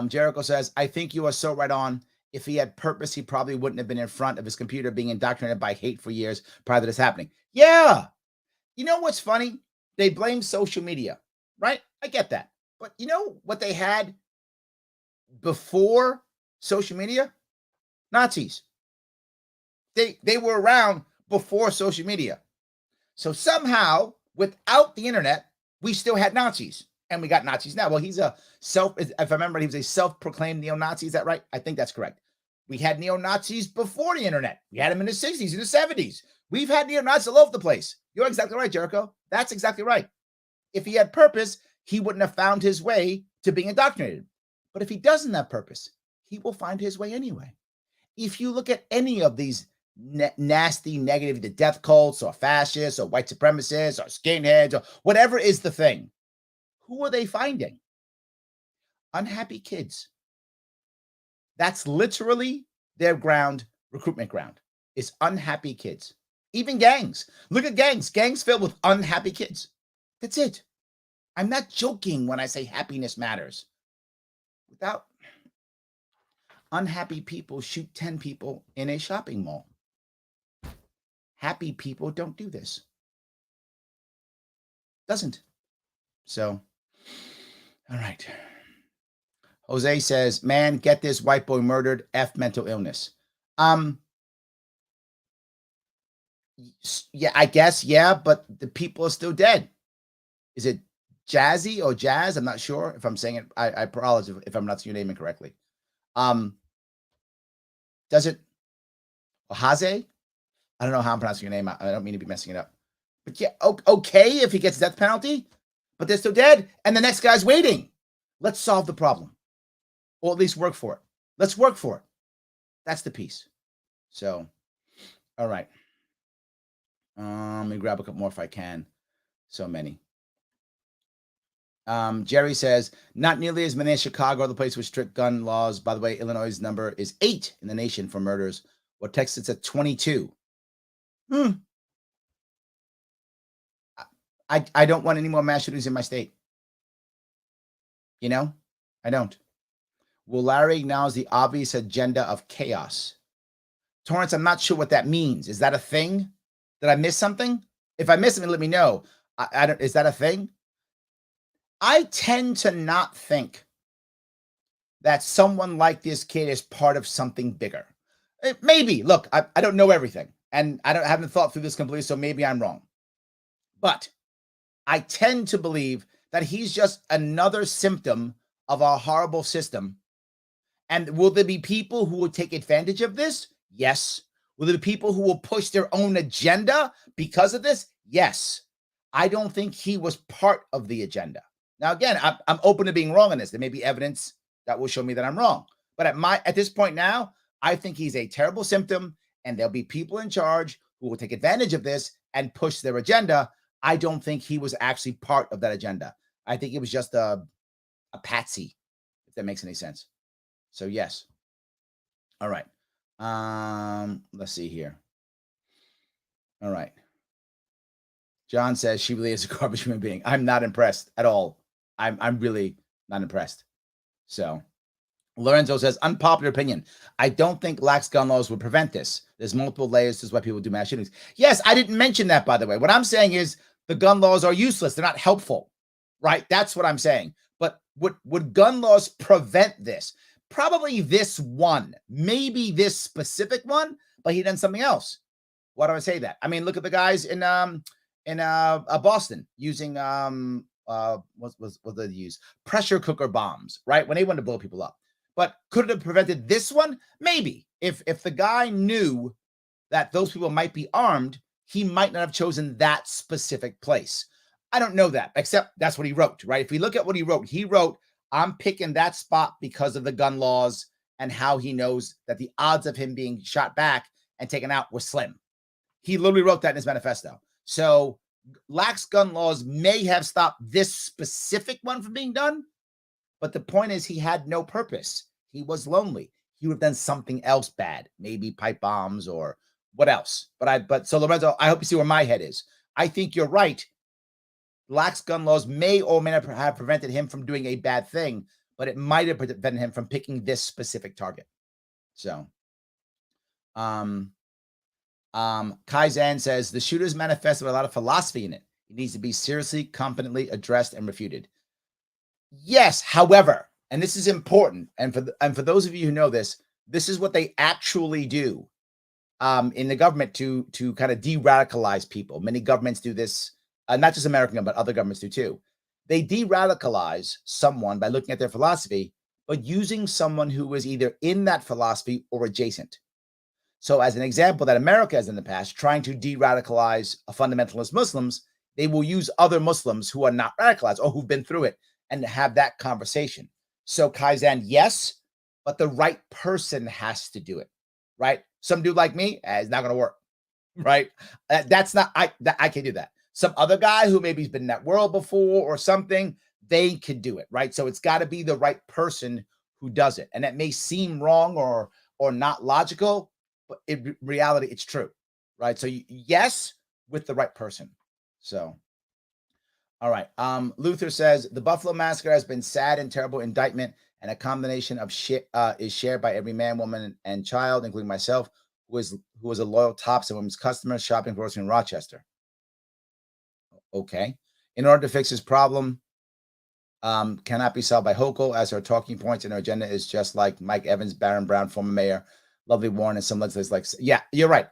Jericho says, I think you are so right on. If he had purpose, he probably wouldn't have been in front of his computer being indoctrinated by hate for years prior to this happening. Yeah. You know what's funny? They blame social media, right? I get that. But you know what they had before social media? Nazis. They were around before social media. So somehow, without the internet, we still had Nazis. And we got Nazis now. Well, if I remember, he was a self-proclaimed neo-Nazi. Is that right? I think that's correct. We had neo-Nazis before the internet. We had them in the 60s, in the 70s. We've had neo-Nazis all over the place. You're exactly right, Jericho. That's exactly right. If he had purpose, he wouldn't have found his way to being indoctrinated. But if he doesn't have purpose, he will find his way anyway. If you look at any of these nasty, negative, the death cults or fascists or white supremacists or skinheads or whatever is the thing, who are they finding? Unhappy kids. That's literally their recruitment ground, is unhappy kids. Even gangs. Look at gangs. Gangs filled with unhappy kids. That's it. I'm not joking when I say happiness matters. Without unhappy people shoot 10 people in a shopping mall. Happy people don't do this. Doesn't. So, all right. Jose says, man, get this white boy murdered, F mental illness. Yeah, I guess, yeah, but the people are still dead. Is it Jazzy or Jazz? I'm not sure if I'm saying it. I apologize if I'm not saying your name incorrectly. Does it Haze? I don't know how I'm pronouncing your name. I don't mean to be messing it up. But yeah, okay if he gets death penalty, but they're still dead, and the next guy's waiting. Let's solve the problem. Or at least work for it. Let's work for it. That's the piece. So, all right. Let me grab a couple more if I can. So many. Jerry says, not nearly as many as Chicago, the place with strict gun laws. By the way, Illinois' number is 8 in the nation for murders, while Texas at 22. I don't want any more mass shootings in my state. You know, I don't. Will Larry acknowledge the obvious agenda of chaos? Torrance, I'm not sure what that means. Is that a thing? Did I miss something? If I missed something, let me know. I don't. Is that a thing? I tend to not think that someone like this kid is part of something bigger. Maybe. Look, I don't know everything, and I haven't thought through this completely, so maybe I'm wrong. But I tend to believe that he's just another symptom of our horrible system. And will there be people who will take advantage of this? Yes. Will there be people who will push their own agenda because of this? Yes. I don't think he was part of the agenda. Now, again, I'm open to being wrong on this. There may be evidence that will show me that I'm wrong. But at this point now, I think he's a terrible symptom, and there'll be people in charge who will take advantage of this and push their agenda. I don't think he was actually part of that agenda. I think it was just a patsy, if that makes any sense. So, yes. All right. Let's see here. All right. John says she really is a garbage human being. I'm not impressed at all. I'm really not impressed. So, Lorenzo says, unpopular opinion. I don't think lax gun laws would prevent this. There's multiple layers. This is why people do mass shootings. Yes, I didn't mention that, by the way. What I'm saying is the gun laws are useless. They're not helpful, right? That's what I'm saying. But would gun laws prevent this? Probably this one, maybe this specific one, but he done something else. Why do I say that? I mean, look at the guys in Boston using what did they use? Pressure cooker bombs, right? When they wanted to blow people up. But could it have prevented this one? Maybe. If the guy knew that those people might be armed, he might not have chosen that specific place. I don't know that, except that's what he wrote, right? If we look at what he wrote, I'm picking that spot because of the gun laws and how he knows that the odds of him being shot back and taken out were slim. He literally wrote that in his manifesto. So lax gun laws may have stopped this specific one from being done, but the point is he had no purpose. He was lonely. He would have done something else bad, maybe pipe bombs or what else. But so Lorenzo, I hope you see where my head is. I think you're right. Lax gun laws may or may not have prevented him from doing a bad thing, but it might have prevented him from picking this specific target. So, Kaizen says the shooter's manifesto with a lot of philosophy in it. It needs to be seriously, competently addressed and refuted. Yes, however, and this is important, and for those of you who know this, this is what they actually do in the government to kind of de-radicalize people. Many governments do this. Not just American, but other governments do too. They de-radicalize someone by looking at their philosophy, but using someone who is either in that philosophy or adjacent. So as an example that America has in the past, trying to de-radicalize fundamentalist Muslims, they will use other Muslims who are not radicalized or who've been through it and have that conversation. So Kaizen, yes, but the right person has to do it, right? Some dude like me, it's not going to work, right? That's not, I can't do that. Some other guy who maybe has been in that world before or something, they can do it, right? So it's got to be the right person who does it. And that may seem wrong or not logical, but in reality, it's true, right? So yes, with the right person. So, all right. Luther says the Buffalo Massacre has been sad and terrible indictment, and a combination of shit is shared by every man, woman, and child, including myself, who was a loyal Tops and Women's customer shopping grocery in Rochester. Okay. In order to fix this problem, cannot be solved by Hochul, as her talking points and her agenda is just like Mike Evans, Barron Brown, former mayor, Lovely Warren, and some legislators like, yeah, you're right.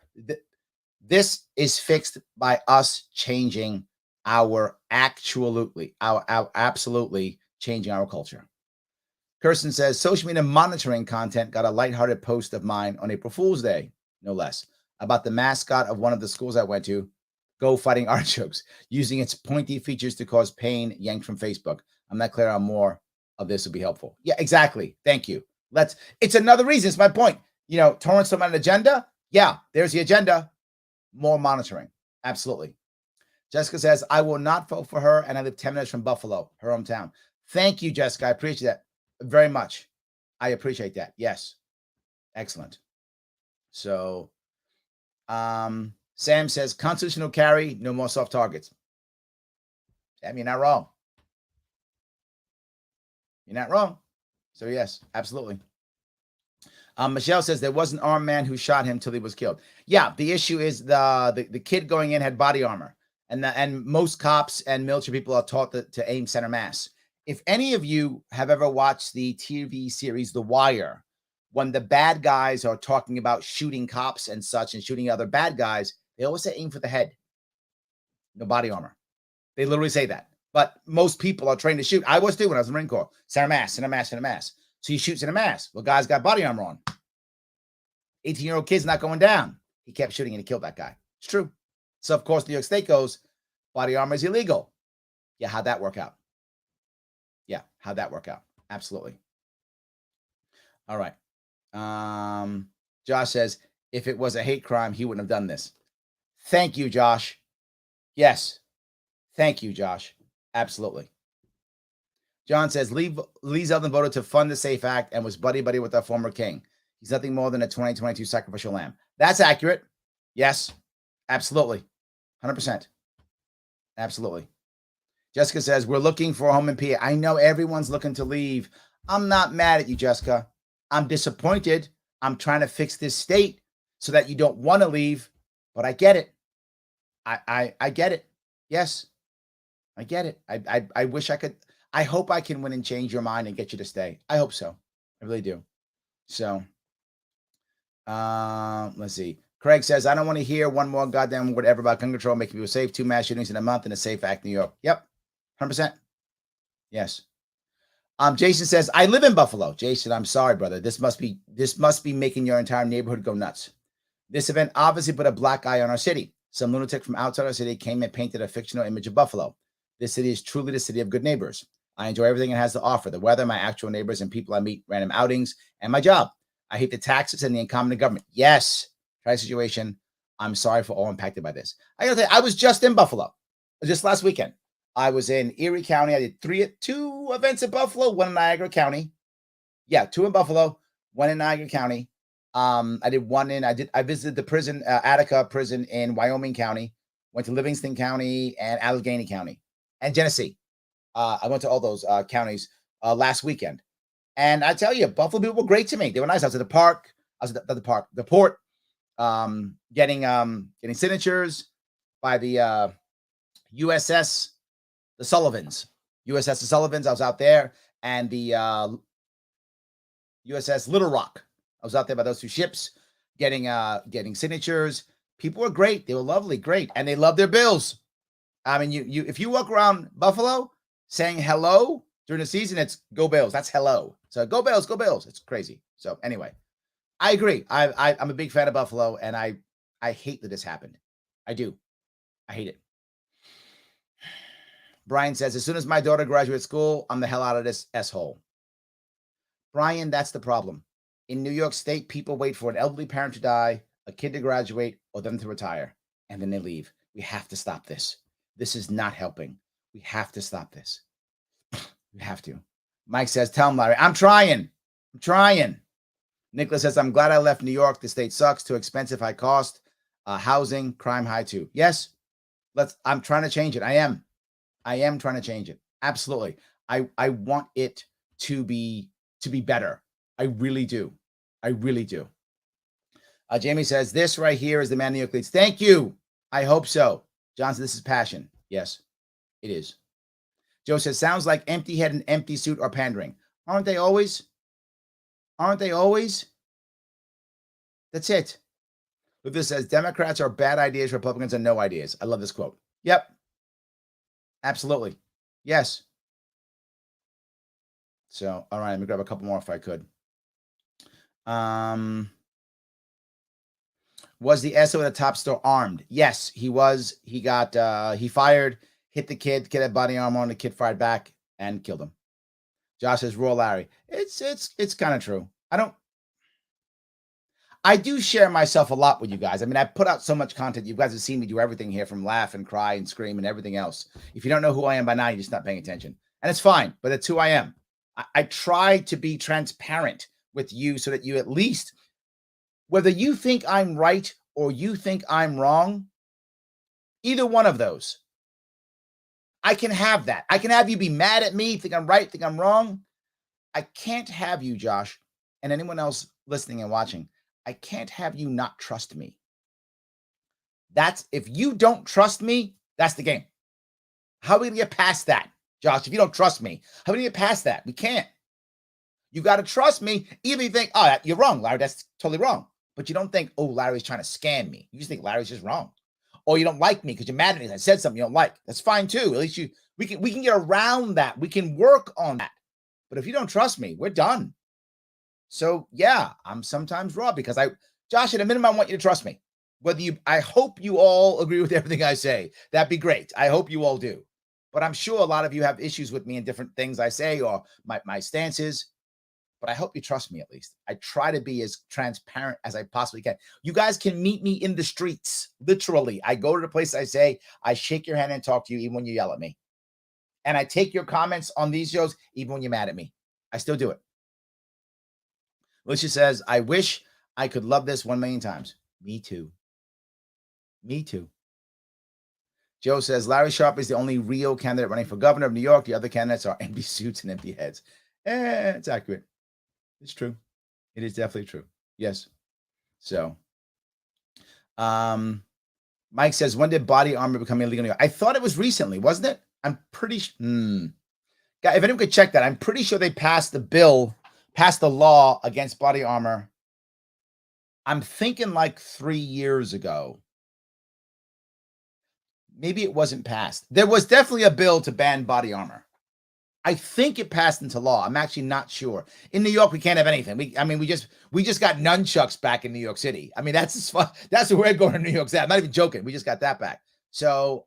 This is fixed by us changing our absolutely changing our culture. Kirsten says, social media monitoring content got a lighthearted post of mine on April Fool's Day, no less, about the mascot of one of the schools I went to, Go Fighting Artichokes, using its pointy features to cause pain yanked from Facebook. I'm not clear on more of this would be helpful. Yeah, exactly. Thank you. It's another reason. It's my point. Torrance on an agenda. Yeah, there's the agenda. More monitoring. Absolutely. Jessica says, I will not vote for her, and I live 10 minutes from Buffalo, her hometown. Thank you, Jessica. I appreciate that very much. I appreciate that. Yes. Excellent. So, Sam says, constitutional carry, no more soft targets. Sam, you're not wrong. You're not wrong. So, yes, absolutely. Michelle says there was an armed man who shot him till he was killed. Yeah, the issue is the kid going in had body armor. And most cops and military people are taught to aim center mass. If any of you have ever watched the TV series The Wire, when the bad guys are talking about shooting cops and such and shooting other bad guys, they always say aim for the head. No body armor. They literally say that. But most people are trained to shoot. I was too when I was in the Marine Corps. Center mass, center mass, center mass. So he shoots in a mass. Well, guy's got body armor on. 18-year-old kid's not going down. He kept shooting and he killed that guy. It's true. So, of course, New York State goes, body armor is illegal. Yeah, how'd that work out? Yeah, how'd that work out? Absolutely. All right. Josh says, if it was a hate crime, he wouldn't have done this. Thank you, Josh. Yes. Thank you, Josh. Absolutely. John says, Lee Zeldin voted to fund the SAFE Act and was buddy-buddy with our former king. He's nothing more than a 2022 sacrificial lamb. That's accurate. Yes. Absolutely. 100%. Absolutely. Jessica says, we're looking for a home in PA. I know everyone's looking to leave. I'm not mad at you, Jessica. I'm disappointed. I'm trying to fix this state so that you don't want to leave, but I get it. I get it. Yes. I get it. I wish I could. I hope I can win and change your mind and get you to stay. I hope so. I really do. So, let's see. Craig says, I don't want to hear one more goddamn whatever about gun control, making people safe. 2 mass shootings in a month in a SAFE Act, New York. Yep. 100%. Yes. Jason says, I live in Buffalo. Jason, I'm sorry, brother. This must be making your entire neighborhood go nuts. This event obviously put a black eye on our city. Some lunatic from outside our city came and painted a fictional image of Buffalo. This city is truly the city of good neighbors. I enjoy everything it has to offer, the weather, my actual neighbors and people I meet, random outings, and my job. I hate the taxes and the incompetent government. Yes. Try situation. I'm sorry for all impacted by this. I gotta tell you, I was just in Buffalo just last weekend. I was in Erie County. I did 2 events in Buffalo, 1 in Niagara County. Yeah, 2 in Buffalo, 1 in Niagara County. I visited the prison, Attica prison in Wyoming County, went to Livingston County and Allegheny County and Genesee. I went to all those counties last weekend. And I tell you, Buffalo people were great to me. They were nice. I was at the park. I was at the port, getting signatures by the USS the Sullivans. USS the Sullivans. I was out there, and the USS Little Rock. I was out there by those 2 ships, getting signatures. People were great. They were lovely, great, and they love their bills. I mean, you if you walk around Buffalo saying hello during the season, it's go Bills. That's hello. So go Bills, go Bills. It's crazy. So anyway, I agree. I'm a big fan of Buffalo, and I hate that this happened. I do. I hate it. Brian says, as soon as my daughter graduates school, I'm the hell out of this S-hole. Brian, that's the problem. In New York State, people wait for an elderly parent to die, a kid to graduate, or them to retire, and then they leave. We have to stop this. This is not helping. We have to stop this. We have to. Mike says, tell him, Larry. I'm trying. Nicholas says, I'm glad I left New York. The state sucks. Too expensive, high cost. Housing, crime high too. Yes, I'm trying to change it. I am trying to change it. Absolutely. I want it to be better. I really do. I really do. Jamie says, this right here is the man New York leads. Thank you. I hope so. Johnson, this is passion. Yes, it is. Joe says, sounds like empty head and empty suit are pandering. Aren't they always? Aren't they always? That's it. Luther says, Democrats are bad ideas, Republicans are no ideas. I love this quote. Yep. Absolutely. Yes. So, all right, let me grab a couple more if I could. Was the SO at the top store armed? Yes, he was. He got, he fired, hit the kid had body armor on, the kid fired back and killed him. Josh says, roll Larry. It's kind of true. I do share myself a lot with you guys. I mean, I put out so much content. You guys have seen me do everything here from laugh and cry and scream and everything else. If you don't know who I am by now, you're just not paying attention. And it's fine, but it's who I am. I try to be transparent with you so that you at least, whether you think I'm right or you think I'm wrong, either one of those, I can have that. I can have you be mad at me, think I'm right, think I'm wrong. I can't have you, Josh, and anyone else listening and watching, I can't have you not trust me. If you don't trust me, that's the game. How are we going to get past that, Josh? If you don't trust me, how are we going to get past that? We can't. You got to trust me. Even if you think, oh, you're wrong, Larry, that's totally wrong. But you don't think, oh, Larry's trying to scam me. You just think Larry's just wrong. Or you don't like me because you're mad at me. I said something you don't like. That's fine too. At least we can get around that. We can work on that. But if you don't trust me, we're done. So yeah, I'm sometimes raw because Josh, at a minimum, I want you to trust me. I hope you all agree with everything I say. That'd be great. I hope you all do. But I'm sure a lot of you have issues with me in different things I say or my stances. But I hope you trust me at least. I try to be as transparent as I possibly can. You guys can meet me in the streets. Literally. I go to the place I say, I shake your hand and talk to you even when you yell at me. And I take your comments on these shows even when you're mad at me. I still do it. Alicia says, I wish I could love this 1 million times. Me too. Me too. Joe says, Larry Sharpe is the only real candidate running for governor of New York. The other candidates are empty suits and empty heads. It's accurate. It's true. It is definitely true. Yes. So, Mike says, when did body armor become illegal in New York? I thought it was recently, wasn't it? I'm pretty sure. If anyone could check that, I'm pretty sure they passed the law against body armor. I'm thinking like 3 years ago. Maybe it wasn't passed. There was definitely a bill to ban body armor. I think it passed into law. I'm actually not sure. In New York, we can't have anything. We just got nunchucks back in New York City. I mean, that's as fun. That's where we're going to New York City. I'm not even joking. We just got that back. So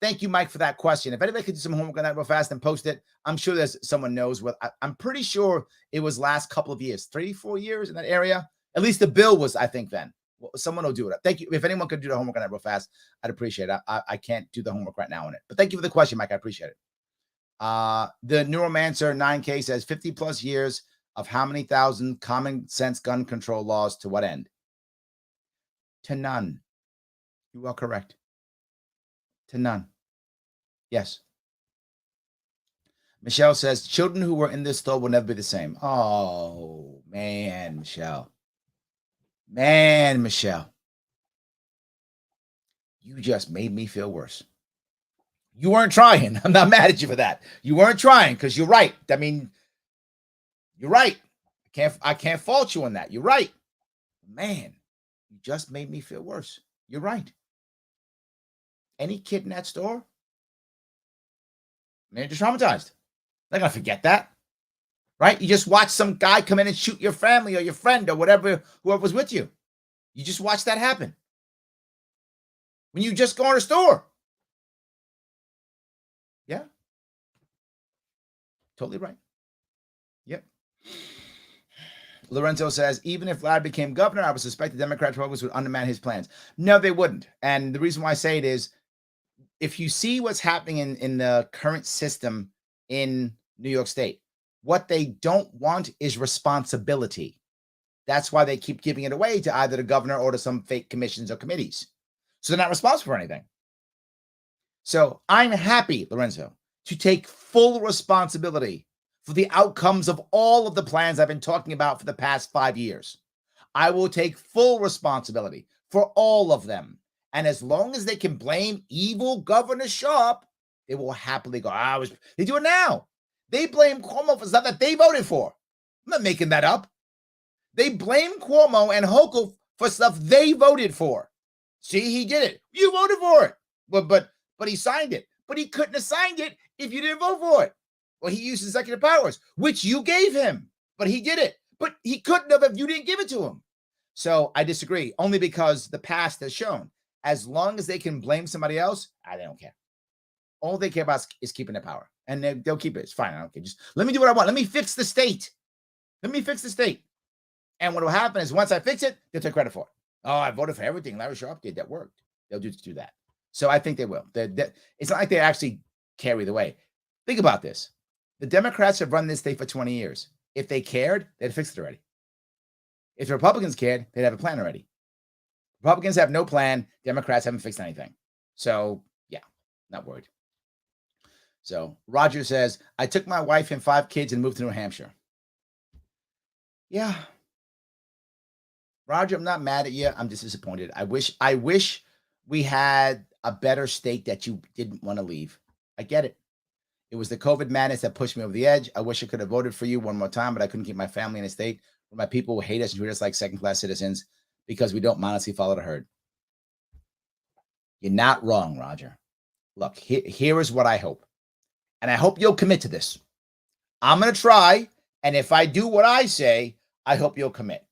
thank you, Mike, for that question. If anybody could do some homework on that real fast and post it, I'm sure there's someone knows what. I'm pretty sure it was last couple of years, 3-4 years in that area. At least the bill was, I think, then. Well, someone will do it. Thank you. If anyone could do the homework on that real fast, I'd appreciate it. I can't do the homework right now on it. But thank you for the question, Mike. I appreciate it. The Neuromancer 9K says 50 plus years of how many thousand common sense gun control laws to what end? To none. You are correct. To none. Yes. Michelle says children who were in this store will never be the same. Oh, man, Michelle. Man, Michelle. You just made me feel worse. You weren't trying. I'm not mad at you for that. You weren't trying because you're right. I mean, you're right. I can't fault you on that. You're right. Man, you just made me feel worse. You're right. Any kid in that store, man, just traumatized. They're going to forget that. Right? You just watch some guy come in and shoot your family or your friend or whoever was with you. You just watch that happen. When you just go in a store. Yeah. Totally right. Yep. Lorenzo says, even if Larry became governor, I would suspect the Democrat Republicans would undermine his plans. No, they wouldn't. And the reason why I say it is, if you see what's happening in the current system in New York State, what they don't want is responsibility. That's why they keep giving it away to either the governor or to some fake commissions or committees. So they're not responsible for anything. So I'm happy, Lorenzo, to take full responsibility for the outcomes of all of the plans I've been talking about for the past 5 years. I will take full responsibility for all of them. And as long as they can blame evil Governor Sharpe, they will happily go, they do it now. They blame Cuomo for stuff that they voted for. I'm not making that up. They blame Cuomo and Hochul for stuff they voted for. See, he did it. You voted for it. But he signed it. But he couldn't have signed it if you didn't vote for it. Well, he used executive powers, which you gave him. But he did it. But he couldn't have if you didn't give it to him. So I disagree, only because the past has shown, as long as they can blame somebody else, they don't care. All they care about is keeping their power. And they'll keep it. It's fine. I don't care. Just let me do what I want. Let me fix the state. And what will happen is once I fix it, they'll take credit for it. Oh, I voted for everything Larry Sharpe did. That worked. They'll just do that. So I think they will. It's not like they actually carry the way. Think about this. The Democrats have run this state for 20 years. If they cared, they'd fix it already. If the Republicans cared, they'd have a plan already. Republicans have no plan. Democrats haven't fixed anything. So, yeah, not worried. So Roger says, I took my wife and 5 kids and moved to New Hampshire. Yeah. Roger, I'm not mad at you. I'm just disappointed. I wish we had a better state that you didn't want to leave. I get it. It was the COVID madness that pushed me over the edge. I wish I could have voted for you one more time, but I couldn't keep my family in a state where my people will hate us and treat us like second-class citizens because we don't mindlessly follow the herd. You're not wrong, Roger. Look, here is what I hope. And I hope you'll commit to this. I'm going to try. And if I do what I say, I hope you'll commit.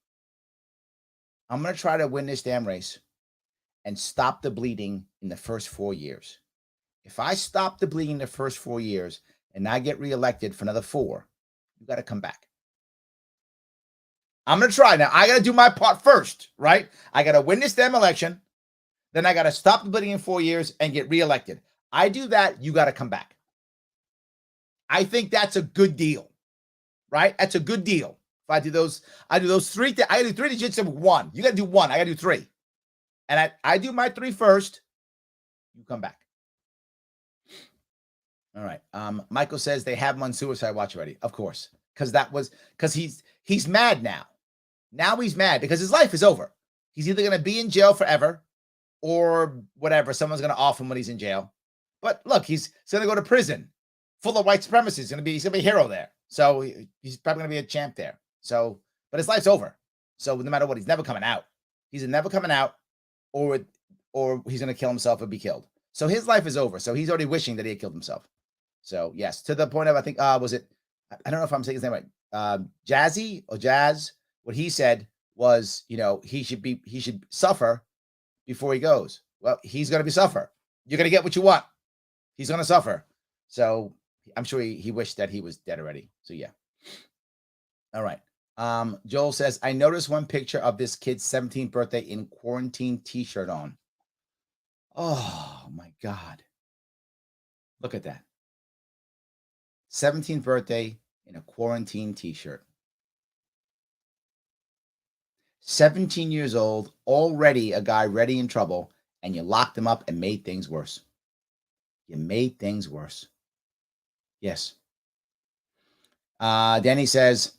I'm going to try to win this damn race and stop the bleeding in the first 4 years. If I stop the bleeding in the first 4 years and I get reelected for another 4, you got to come back. I'm going to try. Now, I got to do my part first, right? I got to win this damn election. Then I got to stop the bleeding in 4 years and get reelected. I do that, you got to come back. I think that's a good deal, right? That's a good deal. If I do those 3, I do 3 digits of 1. You got to do 1. I got to do 3. And I do my 3 first. You come back. All right. Michael says they have him on suicide watch already. Of course. Because he's mad now. Now he's mad because his life is over. He's either going to be in jail forever or whatever. Someone's going to off him when he's in jail. But look, he's going to go to prison full of white supremacists. He's going to be a hero there. So he's probably going to be a champ there. So, but his life's over. So no matter what, he's never coming out. He's never coming out or he's going to kill himself or be killed. So his life is over. So he's already wishing that he had killed himself. So yes, to the point of, I think, was it, I don't know if I'm saying his name right. Jazzy or Jazz, what he said was, he should suffer before he goes. Well, he's going to suffer. You're going to get what you want. He's going to suffer. So I'm sure he wished that he was dead already. So yeah. All right. Joel says, I noticed one picture of this kid's 17th birthday in quarantine t-shirt on. Oh my God. Look at that. 17th birthday in a quarantine t-shirt. 17 years old, already a guy ready in trouble, and you locked him up and made things worse. You made things worse. Yes. Danny says,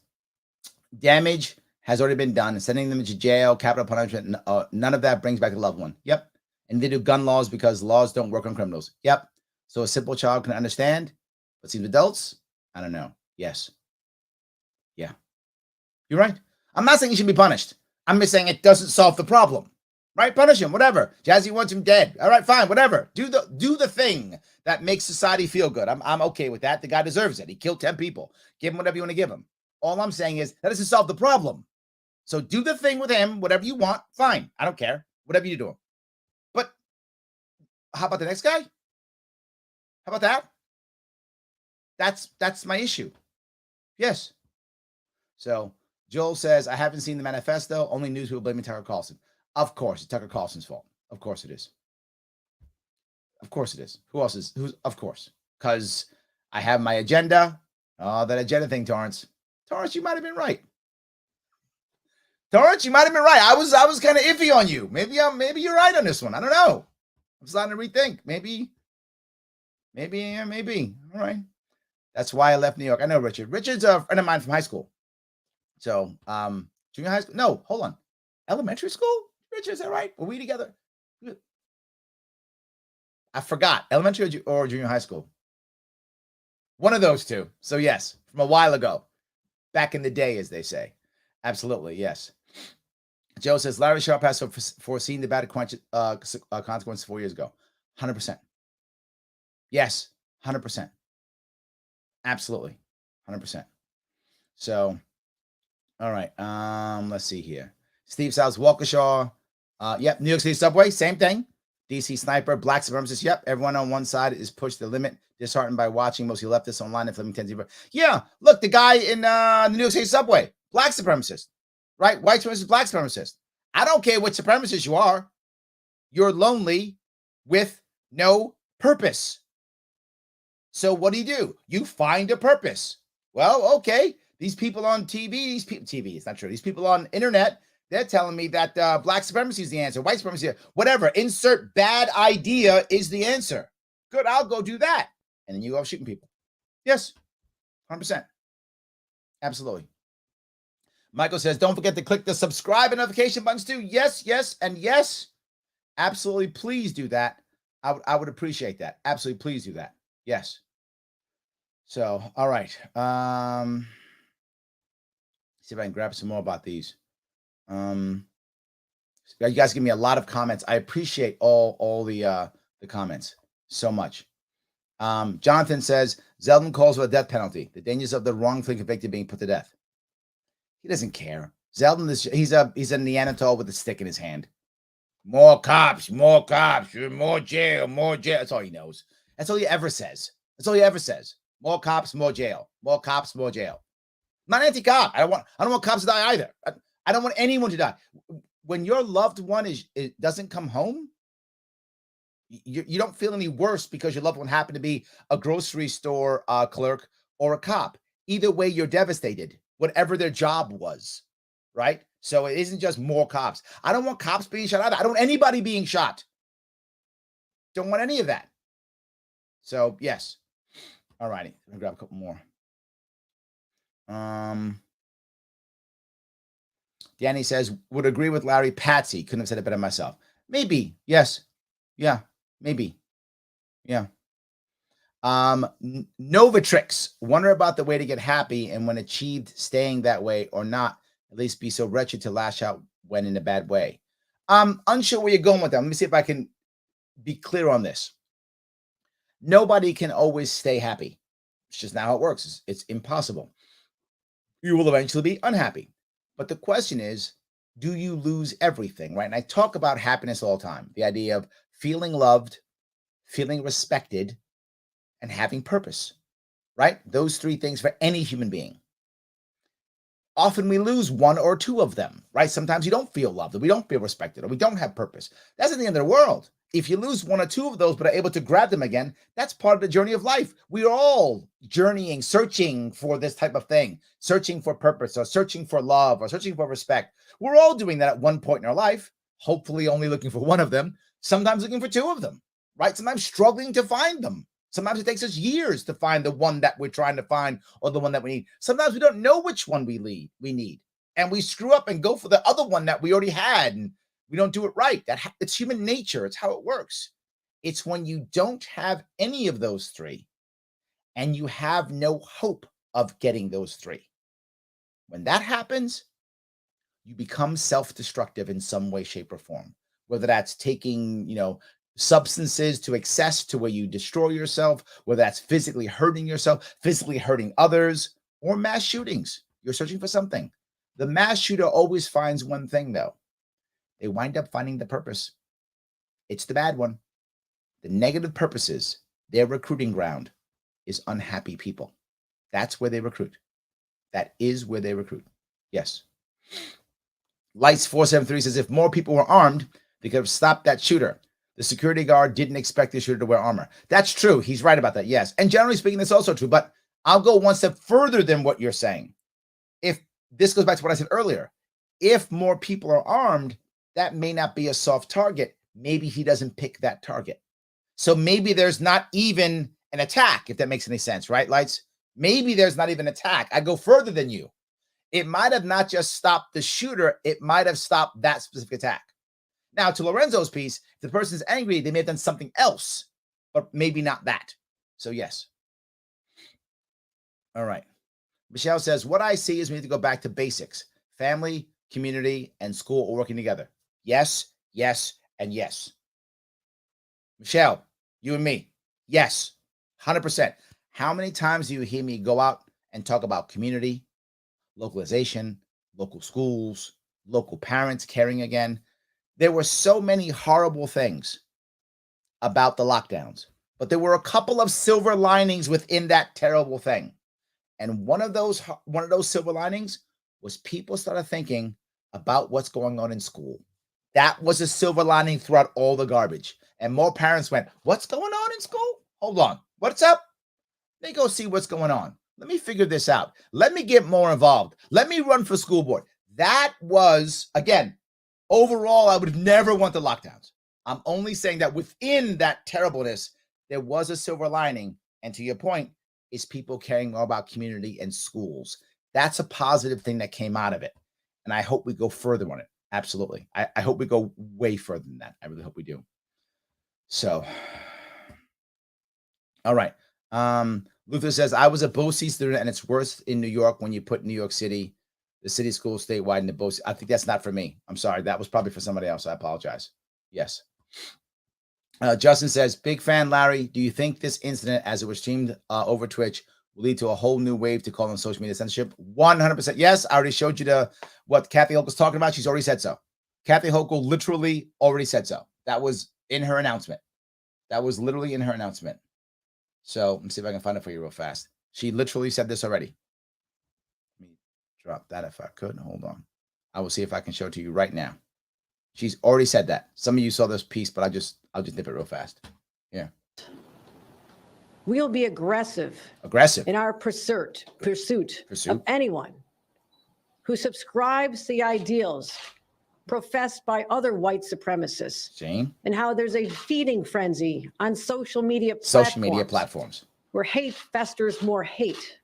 damage has already been done. Sending them to jail, capital punishment, none of that brings back a loved one. Yep. And they do gun laws because laws don't work on criminals. Yep. So a simple child can understand, but see adults, I don't know. Yes. Yeah. You're right. I'm not saying he should be punished. I'm just saying it doesn't solve the problem. Right? Punish him, whatever. Jazzy wants him dead. All right, fine, whatever. Do the thing that makes society feel good. I'm okay with that. The guy deserves it. He killed 10 people. Give him whatever you want to give him. All I'm saying is that doesn't solve the problem. So do the thing with him, whatever you want. Fine. I don't care. Whatever you do. But how about the next guy? How about that? That's my issue. Yes. So Joel says, I haven't seen the manifesto. Only news people blaming Tucker Carlson. Of course, it's Tucker Carlson's fault. Of course it is. Of course it is. Of course. Because I have my agenda. Oh, that agenda thing, Torrance. Torrance, you might have been right. Torrance, you might have been right. I was kind of iffy on you. Maybe you're right on this one. I don't know. I'm starting to rethink. Maybe. All right. That's why I left New York. I know Richard. Richard's a friend of mine from high school. So, junior high school. No, hold on. Elementary school? Richard, is that right? Were we together? I forgot. Elementary or junior high school? One of those two. So, yes, from a while ago. Back in the day, as they say. Absolutely, yes. Joe says, Larry Sharpe has foreseen the bad consequences 4 years ago. 100%. Yes, 100%. Absolutely. 100%. So, all right. Let's see here. Steve South, Waukesha. Yep. New York City subway, same thing. DC sniper, black supremacist. Yep. Everyone on one side is pushed to the limit, disheartened by watching mostly leftists online and flipping 10. Yeah. Look, the guy in the New York City subway, black supremacist, right? White supremacist, black supremacist. I don't care what supremacist you are. You're lonely with no purpose. So what do? You find a purpose. Well, okay. These people on TV, TV, it's not true. These people on internet, they're telling me that black supremacy is the answer, white supremacy, whatever. Insert bad idea is the answer. Good, I'll go do that. And then you go shooting people. Yes, 100%. Absolutely. Michael says, don't forget to click the subscribe and notification buttons too. Yes, yes, and yes. Absolutely, please do that. I would appreciate that. Absolutely, please do that. Yes. So, all right. See if I can grab some more about these. You guys give me a lot of comments. I appreciate all the comments so much. Jonathan says, Zeldin calls for a death penalty. The dangers of the wrongfully convicted being put to death. He doesn't care. Zeldin is he's a Neanderthal with a stick in his hand. More cops, more jail, more jail. That's all he knows. That's all he ever says. That's all he ever says. More cops, more jail. More cops, more jail. I'm not anti-cop. I don't want cops to die either. I don't want anyone to die. When your loved one doesn't come home, you don't feel any worse because your loved one happened to be a grocery store clerk or a cop. Either way, you're devastated, whatever their job was, right? So it isn't just more cops. I don't want cops being shot either. I don't want anybody being shot. Don't want any of that. So, yes. All righty. Let me grab a couple more. Danny says, would agree with Larry. Patsy. Couldn't have said it better myself. Maybe. Yes. Yeah. Maybe. Yeah. Novatrix. Wonder about the way to get happy and when achieved, staying that way or not, at least be so wretched to lash out when in a bad way. I'm unsure where you're going with that. Let me see if I can be clear on this. Nobody can always stay happy. It's just not how it works. It's impossible. You will eventually be unhappy. But the question is, do you lose everything, right? And I talk about happiness all the time. The idea of feeling loved, feeling respected, and having purpose, right? Those three things for any human being. Often we lose one or two of them, right? Sometimes you don't feel loved, or we don't feel respected, or we don't have purpose. That's not the end of the world. If you lose one or two of those, but are able to grab them again, that's part of the journey of life. We are all journeying, searching for this type of thing, searching for purpose, or searching for love, or searching for respect. We're all doing that at one point in our life, hopefully only looking for one of them, sometimes looking for two of them, right? Sometimes struggling to find them. Sometimes it takes us years to find the one that we're trying to find or the one that we need. Sometimes we don't know which one we need. And we screw up and go for the other one that we already had. And we don't do it right. It's human nature. It's how it works. It's when you don't have any of those three and you have no hope of getting those three. When that happens, you become self-destructive in some way, shape, or form. Whether that's taking, substances to excess to where you destroy yourself, whether that's physically hurting yourself, physically hurting others, or mass shootings. You're searching for something. The mass shooter always finds one thing, though. They wind up finding the purpose. It's the bad one. The negative purposes, their recruiting ground is unhappy people. That's where they recruit. That is where they recruit. Yes. Lights 473 says, if more people were armed, they could have stopped that shooter. The security guard didn't expect the shooter to wear armor. That's true. He's right about that. Yes. And generally speaking, that's also true. But I'll go one step further than what you're saying. If this goes back to what I said earlier, if more people are armed, that may not be a soft target. Maybe he doesn't pick that target. So maybe there's not even an attack, if that makes any sense, right, Lights? Maybe there's not even an attack. I go further than you. It might have not just stopped the shooter, it might have stopped that specific attack. Now, to Lorenzo's piece, if the person's angry, they may have done something else, but maybe not that. So, yes. All right. Michelle says, what I see is we need to go back to basics. Family, community, and school all working together. Yes, yes, and yes. Michelle, you and me. Yes, 100%. How many times do you hear me go out and talk about community, localization, local schools, local parents caring again? There were so many horrible things about the lockdowns, but there were a couple of silver linings within that terrible thing. And one of those silver linings was people started thinking about what's going on in school. That was a silver lining throughout all the garbage. And more parents went, what's going on in school? Hold on. What's up? Let me go see what's going on. Let me figure this out. Let me get more involved. Let me run for school board. That was, again, overall, I would never want the lockdowns. I'm only saying that within that terribleness, there was a silver lining. And to your point, is people caring more about community and schools. That's a positive thing that came out of it. And I hope we go further on it. Absolutely. I hope we go way further than that. I really hope we do. So, all right. Luther says, I was a BOCES student and it's worse in New York when you put New York City, the city school statewide in the BOCES. I think that's not for me. I'm sorry. That was probably for somebody else. I apologize. Yes. Justin says, big fan, Larry. Do you think this incident, as it was streamed over Twitch, will lead to a whole new wave to call on social media censorship? 100%. Yes, I already showed you what Kathy Hochul was talking about. She's already said so. Kathy Hochul literally already said so. That was in her announcement. That was literally in her announcement. So let me see if I can find it for you real fast. She literally said this already. Let me drop that if I could. Hold on. I will see if I can show it to you right now. She's already said that. Some of you saw this piece, but I'll just nip it real fast. Yeah. We'll be aggressive in our pursuit of anyone who subscribes to the ideals professed by other white supremacists. Shane. And how there's a feeding frenzy on social media platforms where hate festers more hate.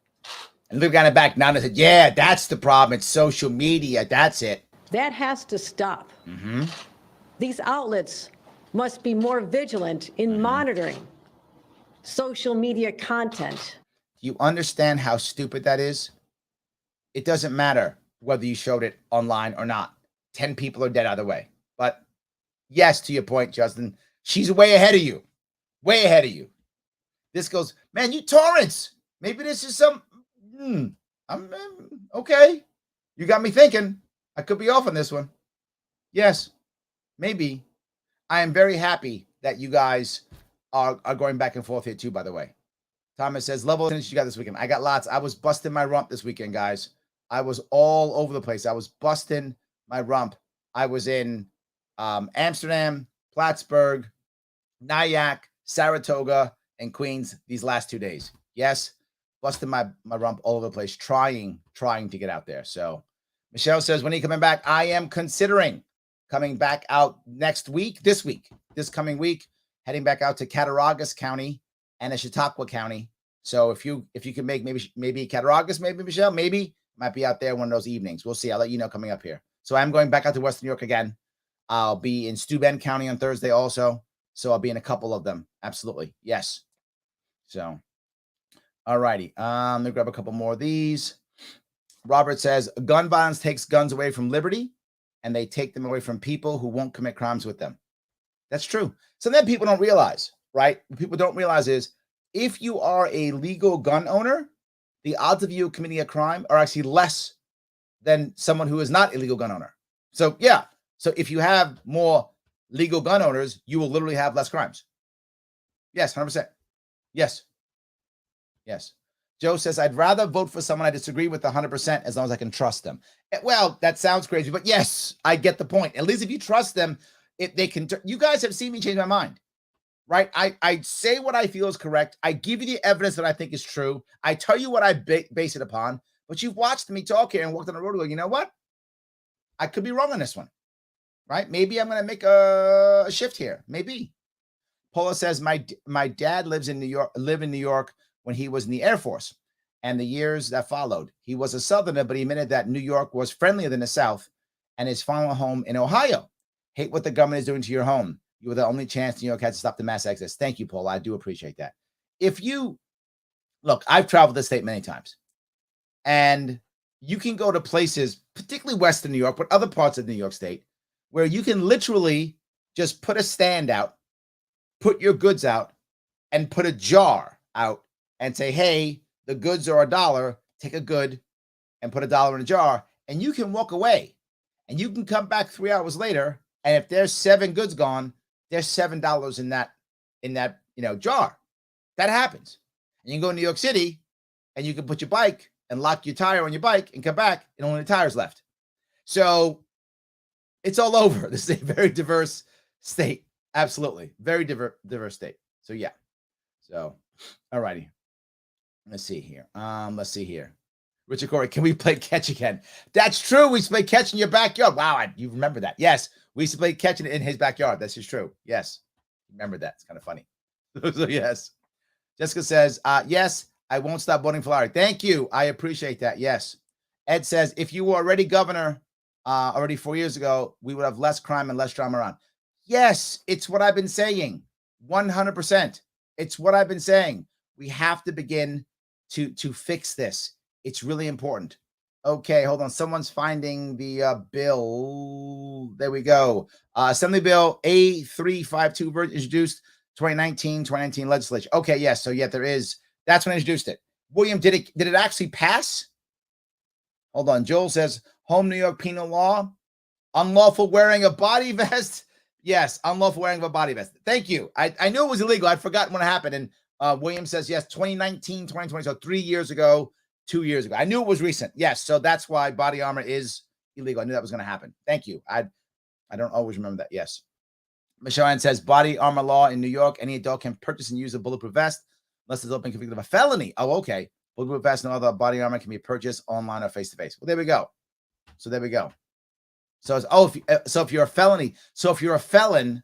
And Luke got it back now and said, yeah, that's the problem. It's social media. That's it. That has to stop. These outlets must be more vigilant in monitoring social media content. You understand how stupid that is? It doesn't matter whether you showed it online or not. 10 people are dead either way. But yes, to your point, Justin, she's way ahead of you. Way ahead of you. This goes, man, you Torrance. Maybe this is some, okay. You got me thinking. I could be off on this one. Yes, maybe. I am very happy that you guys are going back and forth here too, by the way. Thomas says, level finish you got this weekend. I got lots. I was busting my rump this weekend, guys. I was all over the place. I was busting my rump. I was in Amsterdam, Plattsburgh, Nyack, Saratoga, and Queens these last 2 days. Yes, busting my rump all over the place, trying to get out there. So Michelle says, when are you coming back? I am considering coming back out this coming week, heading back out to Cattaraugus County and Chautauqua County. So if you can make maybe Cattaraugus, maybe Michelle, maybe might be out there one of those evenings. We'll see. I'll let you know coming up here. So I'm going back out to Western New York again. I'll be in Steuben County on Thursday also. So I'll be in a couple of them. Absolutely. Yes. So, all righty. Let me grab a couple more of these. Robert says, gun violence takes guns away from liberty, and they take them away from people who won't commit crimes with them. That's true. So then people don't realize, right? What people don't realize is if you are a legal gun owner, the odds of you committing a crime are actually less than someone who is not a legal gun owner. So, yeah. So if you have more legal gun owners, you will literally have less crimes. Yes, 100%. Yes. Yes. Joe says, I'd rather vote for someone I disagree with 100% as long as I can trust them. Well, that sounds crazy, but yes, I get the point. At least if you trust them, if they can, you guys have seen me change my mind, right? I say what I feel is correct. I give you the evidence that I think is true. I tell you what I base it upon, but you've watched me talk here and walked on the road and go, you know what? I could be wrong on this one, right? Maybe I'm going to make a shift here. Maybe. Paula says, my dad lived in New York when he was in the Air Force and the years that followed. He was a Southerner, but he admitted that New York was friendlier than the South and his final home in Ohio. Hate what the government is doing to your home. You were the only chance New York had to stop the mass exodus. Thank you, Paula. I do appreciate that. If you look, I've traveled this state many times, and you can go to places, particularly Western New York, but other parts of New York State, where you can literally just put a stand out, put your goods out, and put a jar out and say, hey, the goods are $1. Take a good and put $1 in a jar, and you can walk away. And you can come back 3 hours later, and if there's 7 goods gone, there's $7 in that jar. That happens. And you can go to New York City, and you can put your bike and lock your tire on your bike and come back, and only the tire's left. So it's all over. This is a very diverse state. Absolutely. Very diverse state. So yeah. So, all righty. Let's see here. Richard Corey, can we play catch again? That's true. We used to play catch in your backyard. Wow, you remember that. Yes. We used to play catch in his backyard. That's just true. Yes. Remember that. It's kind of funny. So yes. Jessica says, yes, I won't stop voting for Larry. Thank you. I appreciate that. Yes. Ed says, if you were already governor already 4 years ago, we would have less crime and less drama around. Yes, it's what I've been saying. 100%. It's what I've been saying. We have to begin to fix this. It's really important. Okay, hold on. Someone's finding the bill. There we go. Assembly Bill A352 version introduced 2019 legislation. Okay, yes. So yeah, there is. That's when I introduced it. William, did it actually pass? Hold on. Joel says, home New York penal law, unlawful wearing a body vest. Yes, unlawful wearing of a body vest. Thank you. I knew it was illegal. I'd forgotten when it happened. And William says, yes, 2019, 2020. So 3 years ago, 2 years ago. I knew it was recent. Yes. So that's why body armor is illegal. I knew that was going to happen. Thank you. I don't always remember that. Yes. Michelle Ann says, body armor law in New York. Any adult can purchase and use a bulletproof vest unless it's been convicted of a felony. Oh, okay. Bulletproof vest and other body armor can be purchased online or face-to-face. Well, there we go. So there we go. So it's, if you're a felony, so if you're a felon,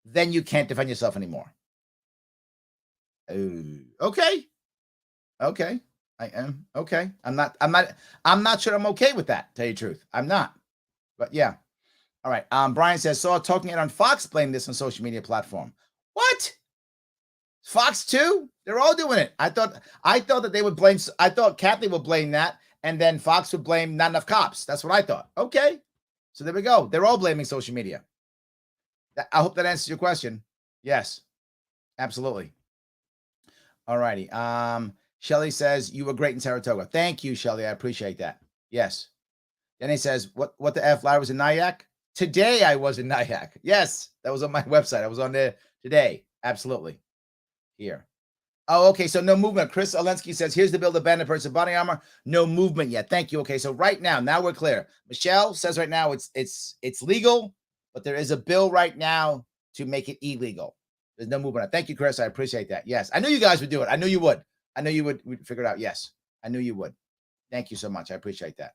then you can't defend yourself anymore. Okay. I am okay. I'm not sure I'm okay with that, to tell you the truth. I'm not. But yeah. All right. Brian says, saw Talking It on Fox blame this on social media platform. What? Fox too? They're all doing it. I thought that they would blame. I thought Kathy would blame that, and then Fox would blame not enough cops. That's what I thought. Okay. So there we go. They're all blaming social media. I hope that answers your question. Yes. Absolutely. All righty. Shelly says, you were great in Saratoga. Thank you, Shelly. I appreciate that. Yes. Denny says, what the F? Larry was in Nyack? Today I was in Nyack. Yes. That was on my website. I was on there today. Absolutely. Here. Oh, okay. So no movement. Chris Olensky says, here's the bill to ban the purchase of body armor. No movement yet. Thank you. Okay. So right now we're clear. Michelle says right now it's legal, but there is a bill right now to make it illegal. There's no movement. Thank you, Chris. I appreciate that. Yes. I knew you guys would do it. I knew you would. I know you would figure it out. Yes. I knew you would. Thank you so much. I appreciate that.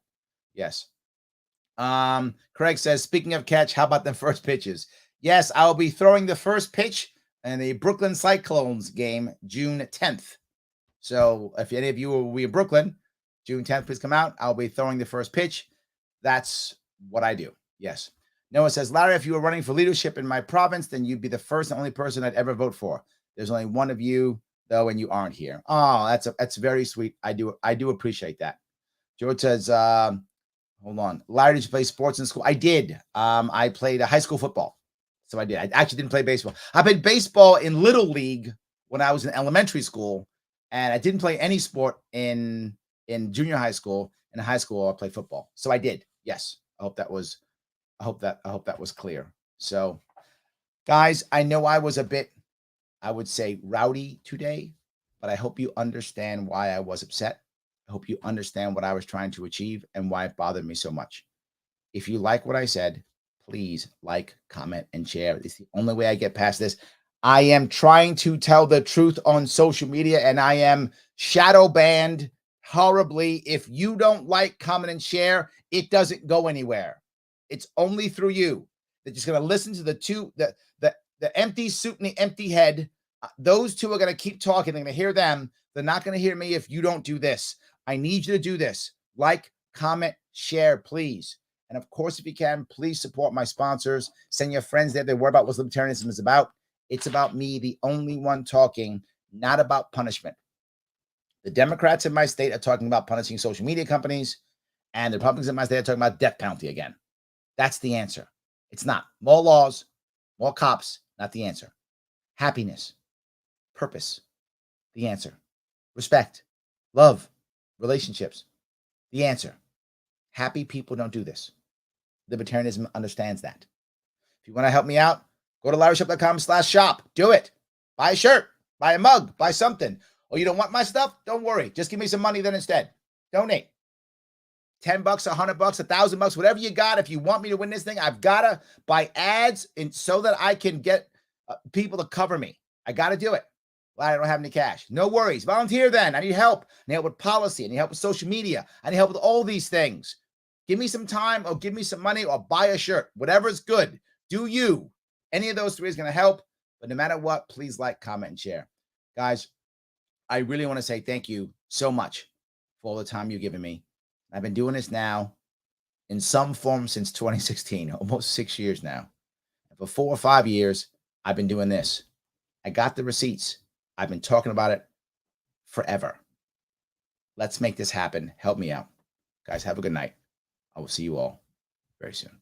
Yes. Craig says, speaking of catch, how about the first pitches? Yes, I'll be throwing the first pitch in the Brooklyn Cyclones game, June 10th. So if any of you will be in Brooklyn, June 10th, please come out. I'll be throwing the first pitch. That's what I do. Yes. Noah says, Larry, if you were running for leadership in my province, then you'd be the first and only person I'd ever vote for. There's only one of you, though, and you aren't here. Oh, that's very sweet. I do appreciate that. George says, hold on. Larry, did you play sports in school? I did. I played high school football. So I did. I actually didn't play baseball. I played baseball in Little League when I was in elementary school, and I didn't play any sport in junior high school. In high school, I played football. So I did. Yes. I hope that was clear. So, guys, I know I was a bit, I would say, rowdy today, but I hope you understand why I was upset. I hope you understand what I was trying to achieve and why it bothered me so much. If you like what I said, please like, comment, and share. It's the only way I get past this. I am trying to tell the truth on social media, and I am shadow banned horribly. If you don't like, comment, and share, it doesn't go anywhere. It's only through you. They're just going to listen to the empty suit and the empty head. Those two are going to keep talking. They're going to hear them. They're not going to hear me if you don't do this. I need you to do this. Like, comment, share, please. And of course, if you can, please support my sponsors. Send your friends there. They worry about what libertarianism is about. It's about me, the only one talking, not about punishment. The Democrats in my state are talking about punishing social media companies, and the Republicans in my state are talking about death penalty again. That's the answer. It's not. More laws, more cops, not the answer. Happiness, purpose, the answer. Respect, love, relationships, the answer. Happy people don't do this. Libertarianism understands that. If you want to help me out, go to larryshop.com/shop. Do it. Buy a shirt, buy a mug, buy something. Or you don't want my stuff? Don't worry. Just give me some money then instead. Donate. $10, $100, $1,000, whatever you got. If you want me to win this thing, I've got to buy ads so that I can get people to cover me. I got to do it. Well, I don't have any cash. No worries. Volunteer then. I need help. I need help with policy. I need help with social media. I need help with all these things. Give me some time or give me some money or buy a shirt. Whatever's good. Do you. Any of those three is going to help. But no matter what, please like, comment, and share. Guys, I really want to say thank you so much for all the time you've given me. I've been doing this now in some form since 2016, almost 6 years now. And for 4 or 5 years, I've been doing this. I got the receipts. I've been talking about it forever. Let's make this happen. Help me out. Guys, have a good night. I will see you all very soon.